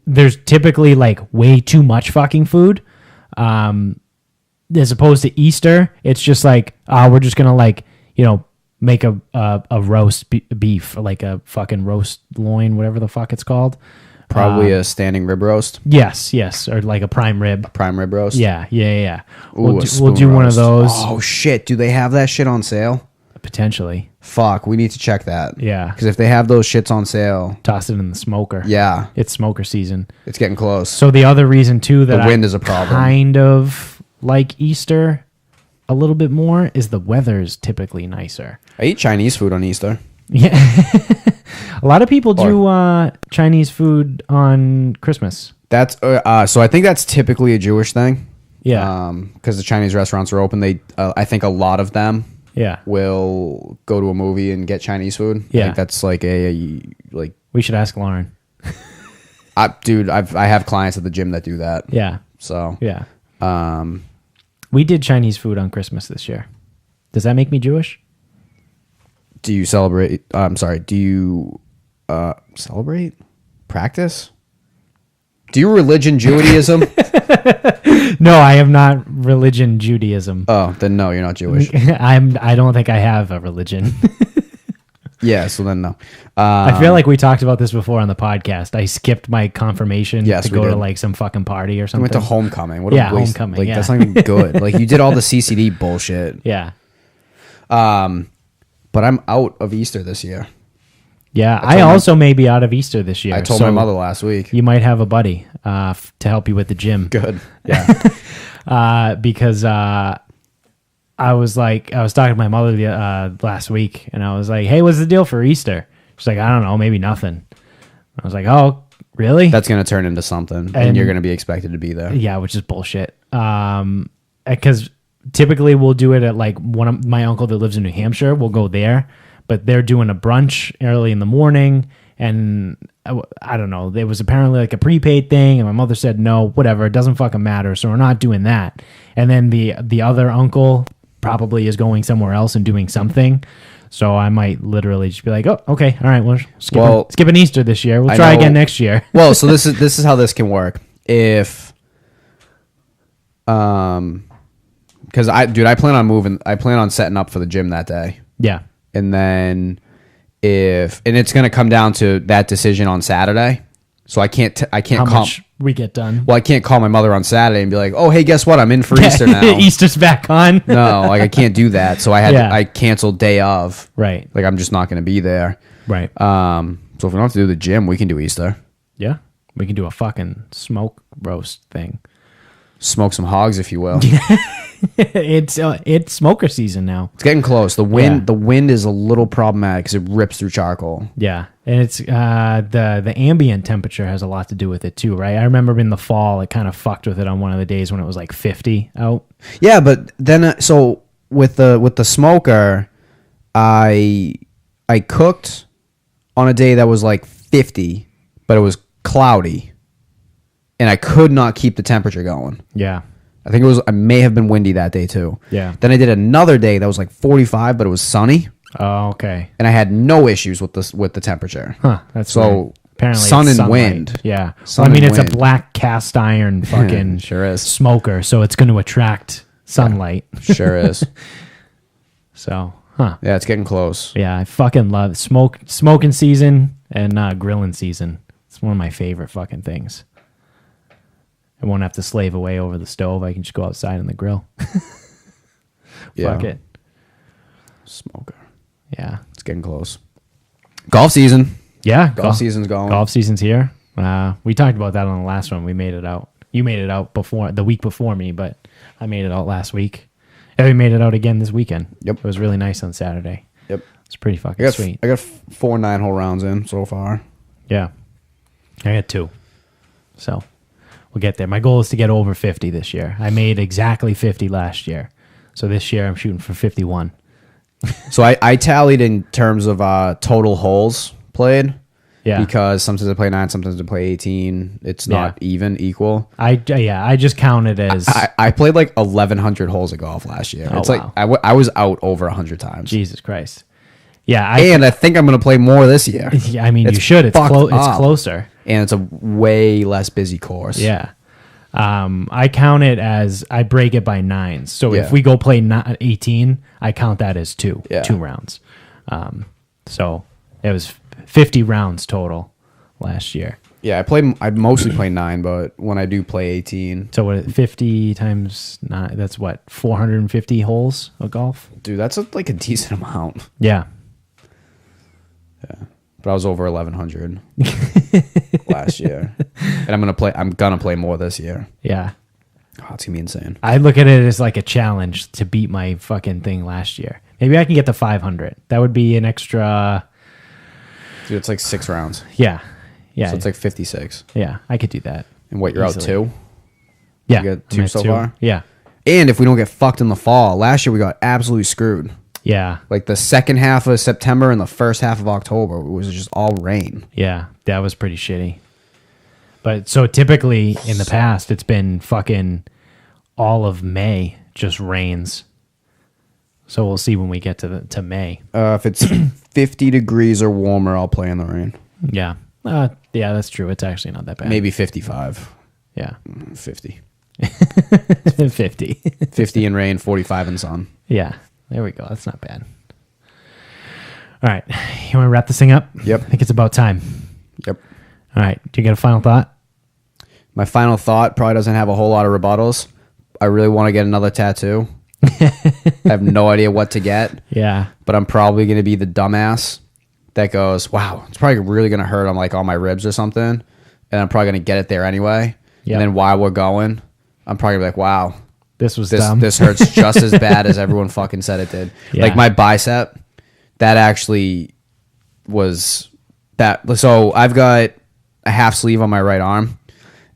there's typically like way too much fucking food. As opposed to Easter, it's just like we're just gonna like make a roast beef, or like a fucking roast loin, whatever the fuck it's called. Probably a standing rib roast. Yes, or like a prime rib. Prime rib roast. Yeah. Ooh, We'll do one of those. Oh shit! Do they have that shit on sale? Potentially. Fuck, we need to check that. Yeah. Because if they have those shits on sale, Toss it in the smoker. yeah, It's smoker season. it's getting close. So the other reason too that The wind is a problem. kind of like Easter a little bit more is the weather's typically nicer. I eat Chinese food on Easter. Yeah. A lot of people do Chinese food on Christmas. That's so. I think that's typically a Jewish thing. Yeah. Because the Chinese restaurants are open. They, I think a lot of them Yeah. will go to a movie and get Chinese food. I Yeah. think that's like a like. We should ask Lauren. Dude, I have clients at the gym that do that. Yeah. So Yeah. We did Chinese food on Christmas this year. Does that make me Jewish? do you celebrate? I'm sorry. Do you celebrate? Practice? Do you religion Judaism? No, I have not religion Judaism. Oh, then no, you're not Jewish. I don't think I have a religion. Yeah, so then no. I feel like we talked about this before on the podcast. I skipped my confirmation Yes, to we go to did. like some fucking party or I something. went to homecoming. What Yeah, a waste. homecoming, Like yeah. that's not even good. Like you did all the CCD bullshit. Yeah. But I'm out of Easter this year. Yeah, I also may be out of Easter this year. I told so my mother last week. You might have a buddy to help you with the gym. Good. Yeah. Because I was talking to my mother last week, and I was like, "Hey, what's the deal for Easter?" She's like, "I don't know, maybe nothing." I was like, "Oh, really?" That's going to turn into something, and you're going to be expected to be there. Yeah, which is bullshit. Because typically we'll do it at like one of my uncle that lives in New Hampshire. We'll go there, but they're doing a brunch early in the morning, and I don't know. There was apparently like a prepaid thing, and my mother said no, whatever. It doesn't fucking matter. So we're not doing that. And then the other uncle probably is going somewhere else and doing something. So I might literally just be like, oh, okay, all right, well, skip an Easter this year. We'll try again next year. Well, so this is how this can work. If because I plan on moving. I plan on setting up for the gym that day. Yeah. And then and it's going to come down to that decision on Saturday. So I can't How call. much we get done. Well, I can't call my mother on Saturday and be like, "Oh, hey, guess what? I'm in for Easter now." Easter's back on. No, like I can't do that. So I canceled day of. Right. Like I'm just not going to be there. Right. So if we don't have to do the gym, we can do Easter. Yeah. We can do a fucking smoke roast thing. Smoke some hogs, if you will. It's smoker season now. It's getting close. The wind is a little problematic because it rips through charcoal. Yeah, and it's the ambient temperature has a lot to do with it too, right? I remember in the fall it kind of fucked with it on one of the days when it was like 50 out. Yeah, but then so with the smoker, I cooked on a day that was like 50, but it was cloudy, and I could not keep the temperature going. Yeah. I think I may have been windy that day too. Yeah. Then I did another day that was like 45, but it was sunny. Oh, okay. And I had no issues with the temperature. Huh. That's so weird. Apparently sun it's and sunlight. wind. Yeah. Sun Well, I mean, and it's wind. a black cast iron fucking Sure is. smoker, so it's going to attract sunlight. Sure is. So, huh. Yeah, it's getting close. Yeah, I fucking love smoking season and grilling season. It's one of my favorite fucking things. I won't have to slave away over the stove. I can just go outside on the grill. Yeah. Fuck it. Smoker. Yeah. It's getting close. Golf season. Yeah, Golf season's going. Golf season's here. We talked about that on the last one. We made it out. You made it out before the week before me, but I made it out last week. And we made it out again this weekend. Yep. It was really nice on Saturday. Yep. It's pretty fucking sweet. I got 4 9-hole rounds in so far. Yeah. I got 2. So we'll get there. My goal is to get over 50 this year. I made exactly 50 last year. So this year I'm shooting for 51. So I tallied in terms of total holes played. Yeah. Because sometimes I play 9, sometimes I play 18. It's not equal. I just counted as I played like 1,100 holes of golf last year. Oh, it's wow. like I was out over 100 times. Jesus Christ. Yeah, I think I'm going to play more this year. Yeah, I mean, you should. It's closer. And it's a way less busy course. Yeah. I count it as I break it by 9s. So Yeah. if we go play 18, I count that as 2 rounds. So it was 50 rounds total last year. Yeah, I mostly play 9, but when I do play 18. So what, 50 times 9, that's what, 450 holes of golf? Dude, that's like a decent amount. Yeah. Yeah. But I was over 1,100 last year. And I'm gonna play more this year. Yeah. Oh, it's gonna be insane. I look at it as like a challenge to beat my fucking thing last year. Maybe I can get to 500. That would be an extra. Dude, it's like 6 rounds. Yeah. Yeah. So it's like 56. Yeah, I could do that. And what, you're Easily. out 2? Yeah. You got I'm 2 at so 2. far? Yeah. And if we don't get fucked in the fall, last year we got absolutely screwed. Yeah. Like the second half of September and the first half of October, it was just all rain. Yeah. That was pretty shitty. But so typically in the past, it's been fucking all of May just rains. So we'll see when we get to May. If it's 50 degrees or warmer, I'll play in the rain. Yeah. Yeah, that's true. It's actually not that bad. Maybe 55. Yeah. 50. 50. 50 in rain, 45 in sun. Yeah. There we go. That's not bad. All right. You want to wrap this thing up? Yep. I think it's about time. Yep. All right. Do you get a final thought? My final thought probably doesn't have a whole lot of rebuttals. I really want to get another tattoo. I have no idea what to get. Yeah. But I'm probably going to be the dumbass that goes, wow, it's probably really going to hurt on like all my ribs or something. And I'm probably going to get it there anyway. Yep. And then while we're going, I'm probably gonna be like, wow, This was dumb. This hurts just as bad as everyone fucking said it did. Yeah. Like my bicep, that actually was that. So I've got a half sleeve on my right arm.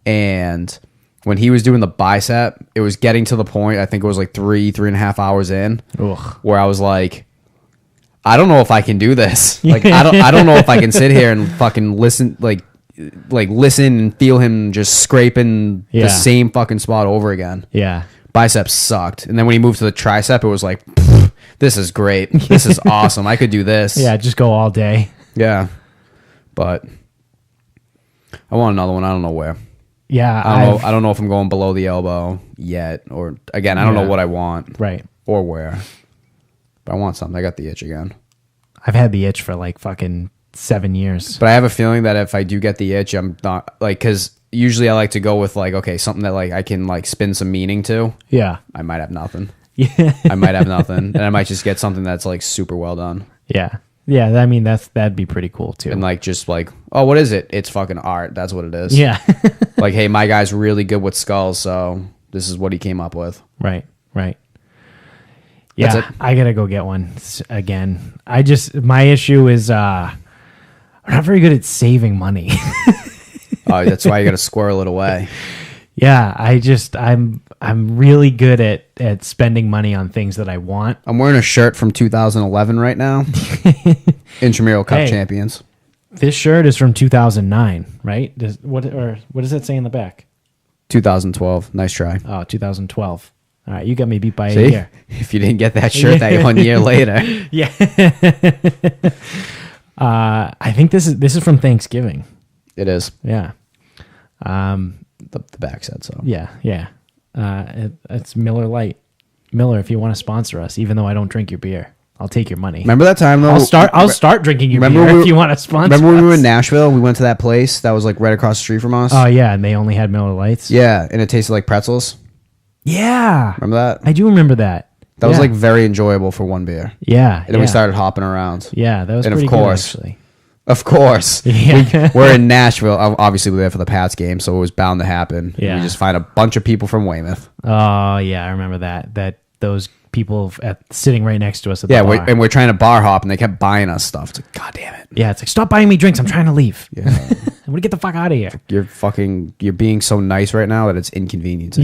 And when he was doing the bicep, it was getting to the point, I think it was like 3.5 hours in, Ugh. where I was like, I don't know if I can do this. Like, I don't know if I can sit here and fucking listen, like listen and feel him just scraping Yeah. the same fucking spot over again. Yeah. Biceps sucked. And then when he moved to the tricep, it was like, this is great. This is awesome. I could do this. Yeah. Just go all day. Yeah. But I want another one. I don't know where. Yeah. I don't know if I'm going below the elbow yet. Or again, I don't know what I want. Right. Or where. But I want something. I got the itch again. I've had the itch for like fucking 7 years. But I have a feeling that if I do get the itch, I'm not like, because usually I like to go with like, okay, something that like I can like spin some meaning to. Yeah. I might have nothing. Yeah. I might have nothing. And I might just get something that's like super well done. Yeah. Yeah. I mean, that'd be pretty cool too. And like, just like, oh, what is it? It's fucking art. That's what it is. Yeah. Like, hey, my guy's really good with skulls, so this is what he came up with. Right. Right. Yeah. That's it. I gotta go get one again. My issue is, I'm not very good at saving money. Oh, that's why you got to squirrel it away. Yeah. I'm really good at spending money on things that I want. I'm wearing a shirt from 2011 right now. Intramural Cup Hey. champions. This shirt is from 2009, right? What does it say in the back? 2012. Nice try. Oh, 2012. All right, you got me beat by a See? year. If you didn't get that shirt that 1 year later. Yeah. I think this is from Thanksgiving. It is. Yeah. The back said so. Yeah. Yeah. It's Miller Lite. Miller, if you want to sponsor us, even though I don't drink your beer, I'll take your money. Remember that time though? I'll start drinking your beer if you want to sponsor. Remember when we were us. in Nashville? We went to that place that was like right across the street from us. Oh yeah, and they only had Miller Lights. Yeah, and it tasted like pretzels. Yeah. Remember that? I do remember that. That was like very enjoyable for one beer. Yeah. And then we started hopping around. Yeah, that was And of pretty course, good, actually. Of course. Yeah. We're in Nashville. Obviously, we're there for the Pats game, so it was bound to happen. Yeah. We just find a bunch of people from Weymouth. Oh, yeah, I remember that those people sitting right next to us at the Yeah, bar. and we're trying to bar hop, and they kept buying us stuff. It's like, God damn it. Yeah, it's like, stop buying me drinks. I'm trying to leave. Yeah. I'm going to get the fuck out of here. You're being so nice right now that it's inconveniencing.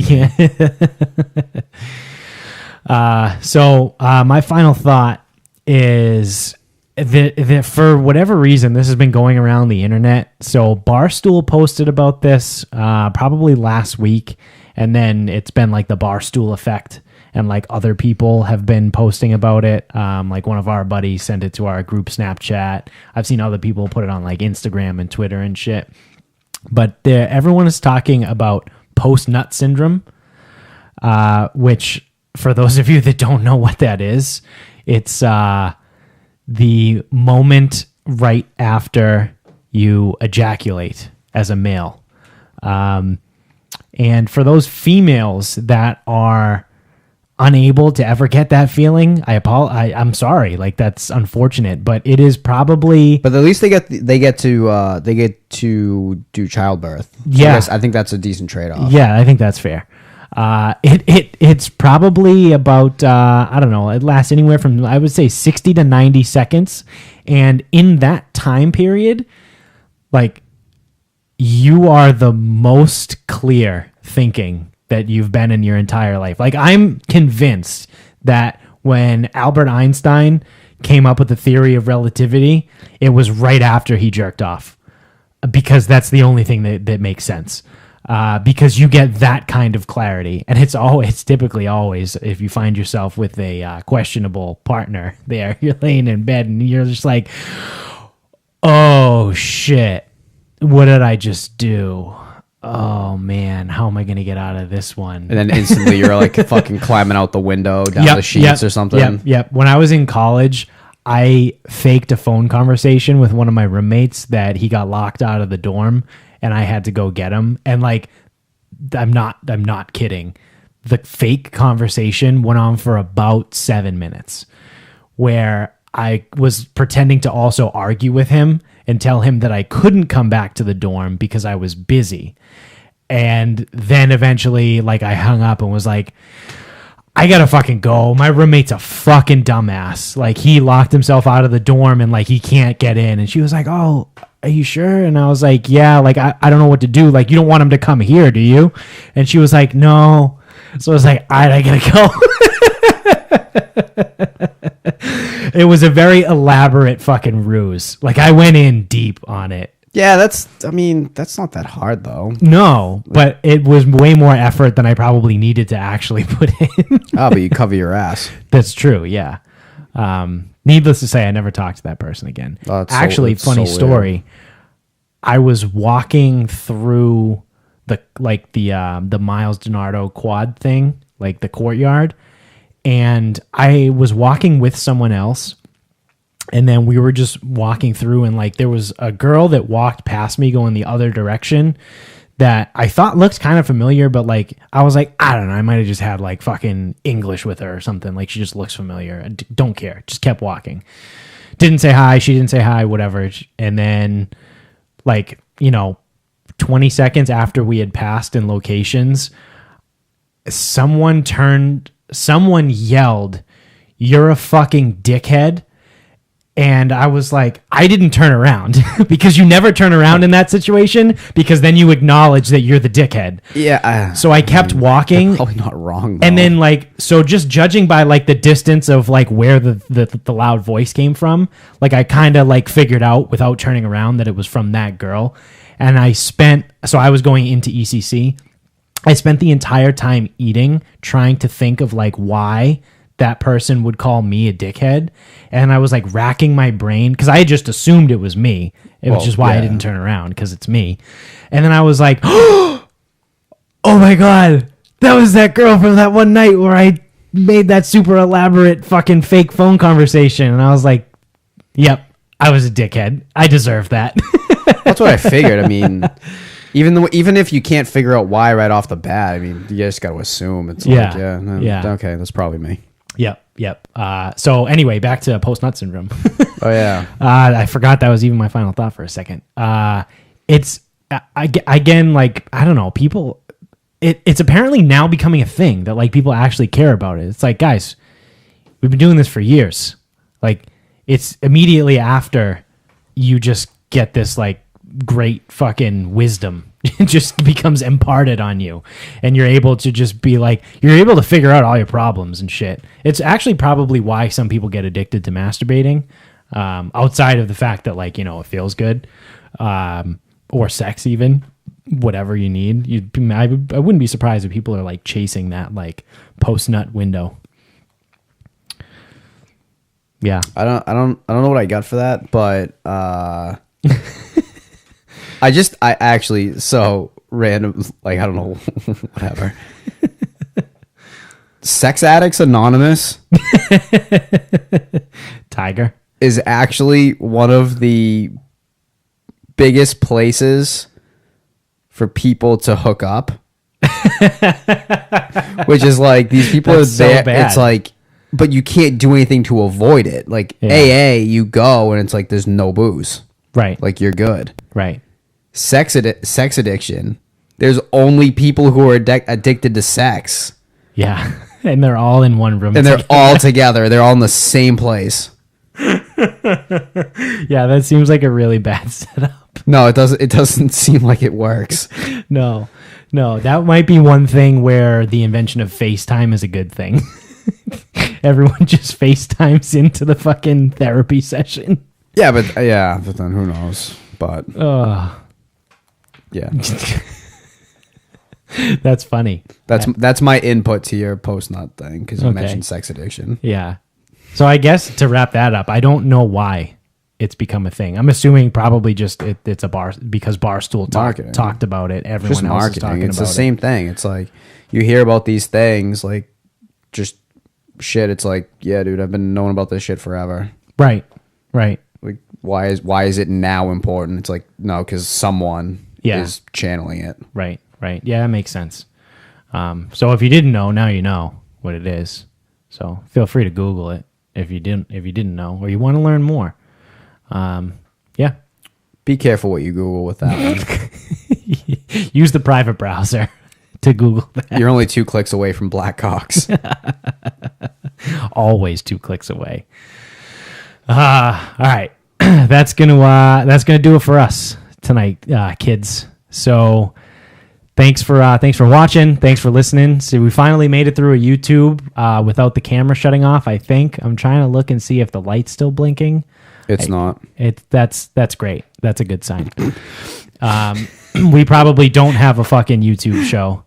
Yeah. So my final thought is that for whatever reason, this has been going around the internet. So Barstool posted about this probably last week, and then it's been like the Barstool effect, and like other people have been posting about it. Like one of our buddies sent it to our group Snapchat. I've seen other people put it on like Instagram and Twitter and shit. But everyone is talking about post-nut syndrome, which, for those of you that don't know what that is, it's the moment right after you ejaculate as a male. And for those females that are unable to ever get that feeling, I'm sorry, like that's unfortunate, but it is probably. But at least they get to do childbirth. So Yeah, I think that's a decent trade-off. Yeah, I think that's fair. It's probably about I don't know. It lasts anywhere from, I would say, 60 to 90 seconds, and in that time period, like, you are the most clear thinking that you've been in your entire life. Like, I'm convinced that when Albert Einstein came up with the theory of relativity, it was right after he jerked off, because that's the only thing that makes sense. Because you get that kind of clarity, and it's typically always, if you find yourself with a questionable partner there, you're laying in bed and you're just like, oh shit, what did I just do? Oh man, how am I gonna get out of this one? And then instantly you're like fucking climbing out the window down the sheets or something. Yep. When I was in college, I faked a phone conversation with one of my roommates that he got locked out of the dorm, and I had to go get him. And like, I'm not kidding. The fake conversation went on for about 7 minutes, where I was pretending to also argue with him and tell him that I couldn't come back to the dorm because I was busy. And then eventually, like, I hung up and was like, I gotta fucking go. My roommate's a fucking dumbass. Like, he locked himself out of the dorm and like he can't get in. And she was like, oh, are you sure? And I was like, yeah, like I don't know what to do. Like, you don't want him to come here, do you? And she was like, no. So I was like, all right, I gotta go. It was a very elaborate fucking ruse. Like, I went in deep on it. Yeah, that's not that hard though. No, but it was way more effort than I probably needed to actually put in. Oh, but you cover your ass. That's true, yeah. Needless to say, I never talked to that person again. Actually, funny story. I was walking through the Miles DiNardo quad thing, like the courtyard, and I was walking with someone else, and then we were just walking through, and like there was a girl that walked past me going the other direction that I thought looked kind of familiar, but like I was like, I don't know, I might have just had like fucking English with her or something. Like, she just looks familiar. I don't care. Just kept walking. Didn't say hi. She didn't say hi, whatever. And then, like, 20 seconds after we had passed in locations, someone yelled, "You're a fucking dickhead." And I was like, I didn't turn around because you never turn around in that situation, because then you acknowledge that you're the dickhead. Yeah. So I kept walking. Probably not wrong, though. And then, like, so just judging by like the distance of like where the loud voice came from, like I kind of like figured out without turning around that it was from that girl. And so I was going into ECC. I spent the entire time eating, trying to think of like why that person would call me a dickhead. And I was like racking my brain because I had just assumed it was me, which is why I didn't turn around, because it's me. And then I was like, oh my God, that was that girl from that one night where I made that super elaborate fucking fake phone conversation. And I was like, yep, I was a dickhead. I deserve that. That's what I figured. I mean, even if you can't figure out why right off the bat, I mean, you just got to assume. It's like, okay, that's probably me. Yep. So anyway, back to post-nut syndrome. Oh yeah. I forgot that was even my final thought for a second. It's again, like, I don't know, people. It's apparently now becoming a thing that like people actually care about it. It's like, guys, we've been doing this for years. Like, it's immediately after you just get this like great fucking wisdom. It just becomes imparted on you, and you're able to just be like, you're able to figure out all your problems and shit. It's actually probably why some people get addicted to masturbating, outside of the fact that, like, you know, it feels good, or sex, even whatever you need. I wouldn't be surprised if people are like chasing that like post nut window. Yeah, I don't know what I got for that, but I actually, so random, like, I don't know, whatever. Sex Addicts Anonymous Tiger is actually one of the biggest places for people to hook up. Which is like, these people That's are there. so bad. It's like, but you can't do anything to avoid it. Like, Yeah. AA, you go and it's like, there's no booze. right Like, you're good. right Sex addiction. There's only people who are addicted to sex, yeah. And they're all in one room and they're together. all together. They're all in the same place. Yeah, that seems like a really bad setup. No, it doesn't. It doesn't seem like it works. No, that might be one thing where the invention of FaceTime is a good thing. Everyone just FaceTimes into the fucking therapy session. Yeah, but then who knows? But yeah, That's funny. that's my input to your post nut thing, because you Okay. mentioned sex addiction. Yeah. So I guess to wrap that up, I don't know why it's become a thing. I'm assuming probably just it's a bar, because Barstool Marketing. talked about it. Everyone Just else is marketing. talking It's about the same thing. It's like, you hear about these things, like, just shit. It's like, yeah, dude, I've been knowing about this shit forever. it. Right. Like, why is it now important? It's like, no, because someone is channeling it. Right. Yeah, that makes sense. So if you didn't know, now you know what it is. So feel free to Google it if you didn't know, or you want to learn more. Yeah. Be careful what you Google with that one. Use the private browser to Google that. You're only 2 clicks away from black cocks. Always 2 clicks away. All right. That's gonna do it for us tonight, kids. So thanks for watching. Thanks for listening. So we finally made it through a YouTube without the camera shutting off. I think I'm trying to look and see if the light's still blinking. It's not. That's great. That's a good sign. We probably don't have a fucking YouTube show,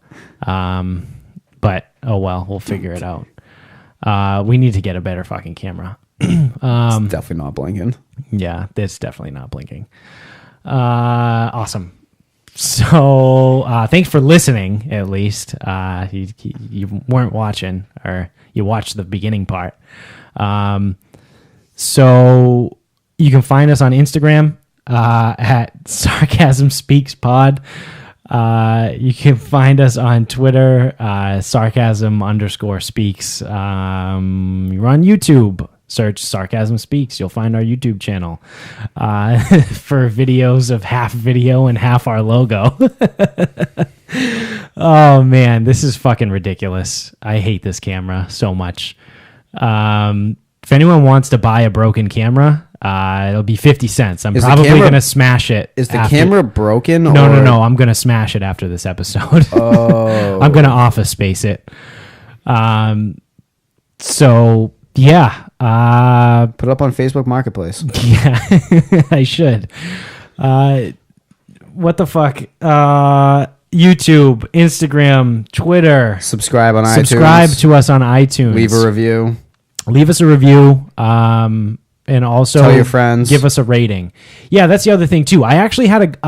but oh well, we'll figure it out. We need to get a better fucking camera. It's definitely not blinking. Yeah, it's definitely not blinking. Awesome. So thanks for listening, at least. You weren't watching, or you watched the beginning part. So you can find us on Instagram at Sarcasm Speaks Pod. You can find us on Twitter, Sarcasm_speaks. You're on YouTube. Search Sarcasm Speaks. You'll find our YouTube channel for videos of half video and half our logo. Oh, man, this is fucking ridiculous. I hate this camera so much. If anyone wants to buy a broken camera, it'll be 50 cents. I'm probably going to smash it. Is the camera broken? No. I'm going to smash it after this episode. Oh. I'm going to Office Space it. So, yeah. Put it up on Facebook Marketplace. Yeah, I should. What the fuck? YouTube, Instagram, Twitter. Subscribe on iTunes. Subscribe to us on iTunes. Leave a review. Leave us a review. And also Tell your friends. Give us a rating. Yeah, that's the other thing too. I actually had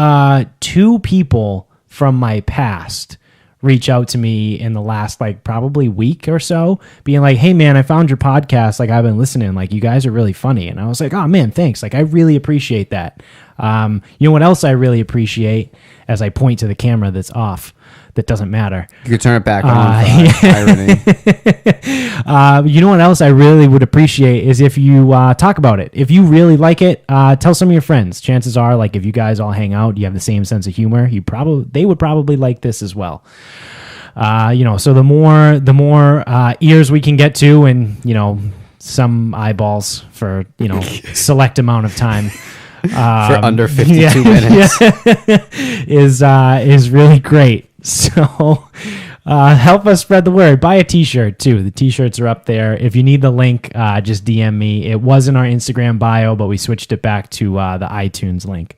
2 people from my past reach out to me in the last like probably week or so, being like, hey man, I found your podcast, like I've been listening, like you guys are really funny. And I was like, oh man, thanks, like I really appreciate that. You know what else I really appreciate, as I point to the camera that's off, that doesn't matter. You could turn it back on for irony. You know what else I really would appreciate is if you talk about it. If you really like it, tell some of your friends. Chances are, like, if you guys all hang out, you have the same sense of humor, they would probably like this as well. So the more ears we can get to, and some eyeballs for select amount of time for under 52 minutes is really great. So help us spread the word. Buy a t-shirt too. The t-shirts are up there. If you need the link, just DM me. It was in our Instagram bio, but we switched it back to the iTunes link.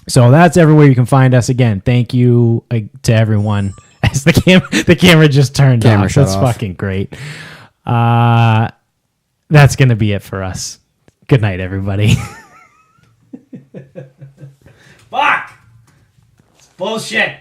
So that's everywhere you can find us. Again, thank you to everyone. As the camera just turned off. That's fucking great. That's gonna be it for us. Good night, everybody. Fuck! It's bullshit.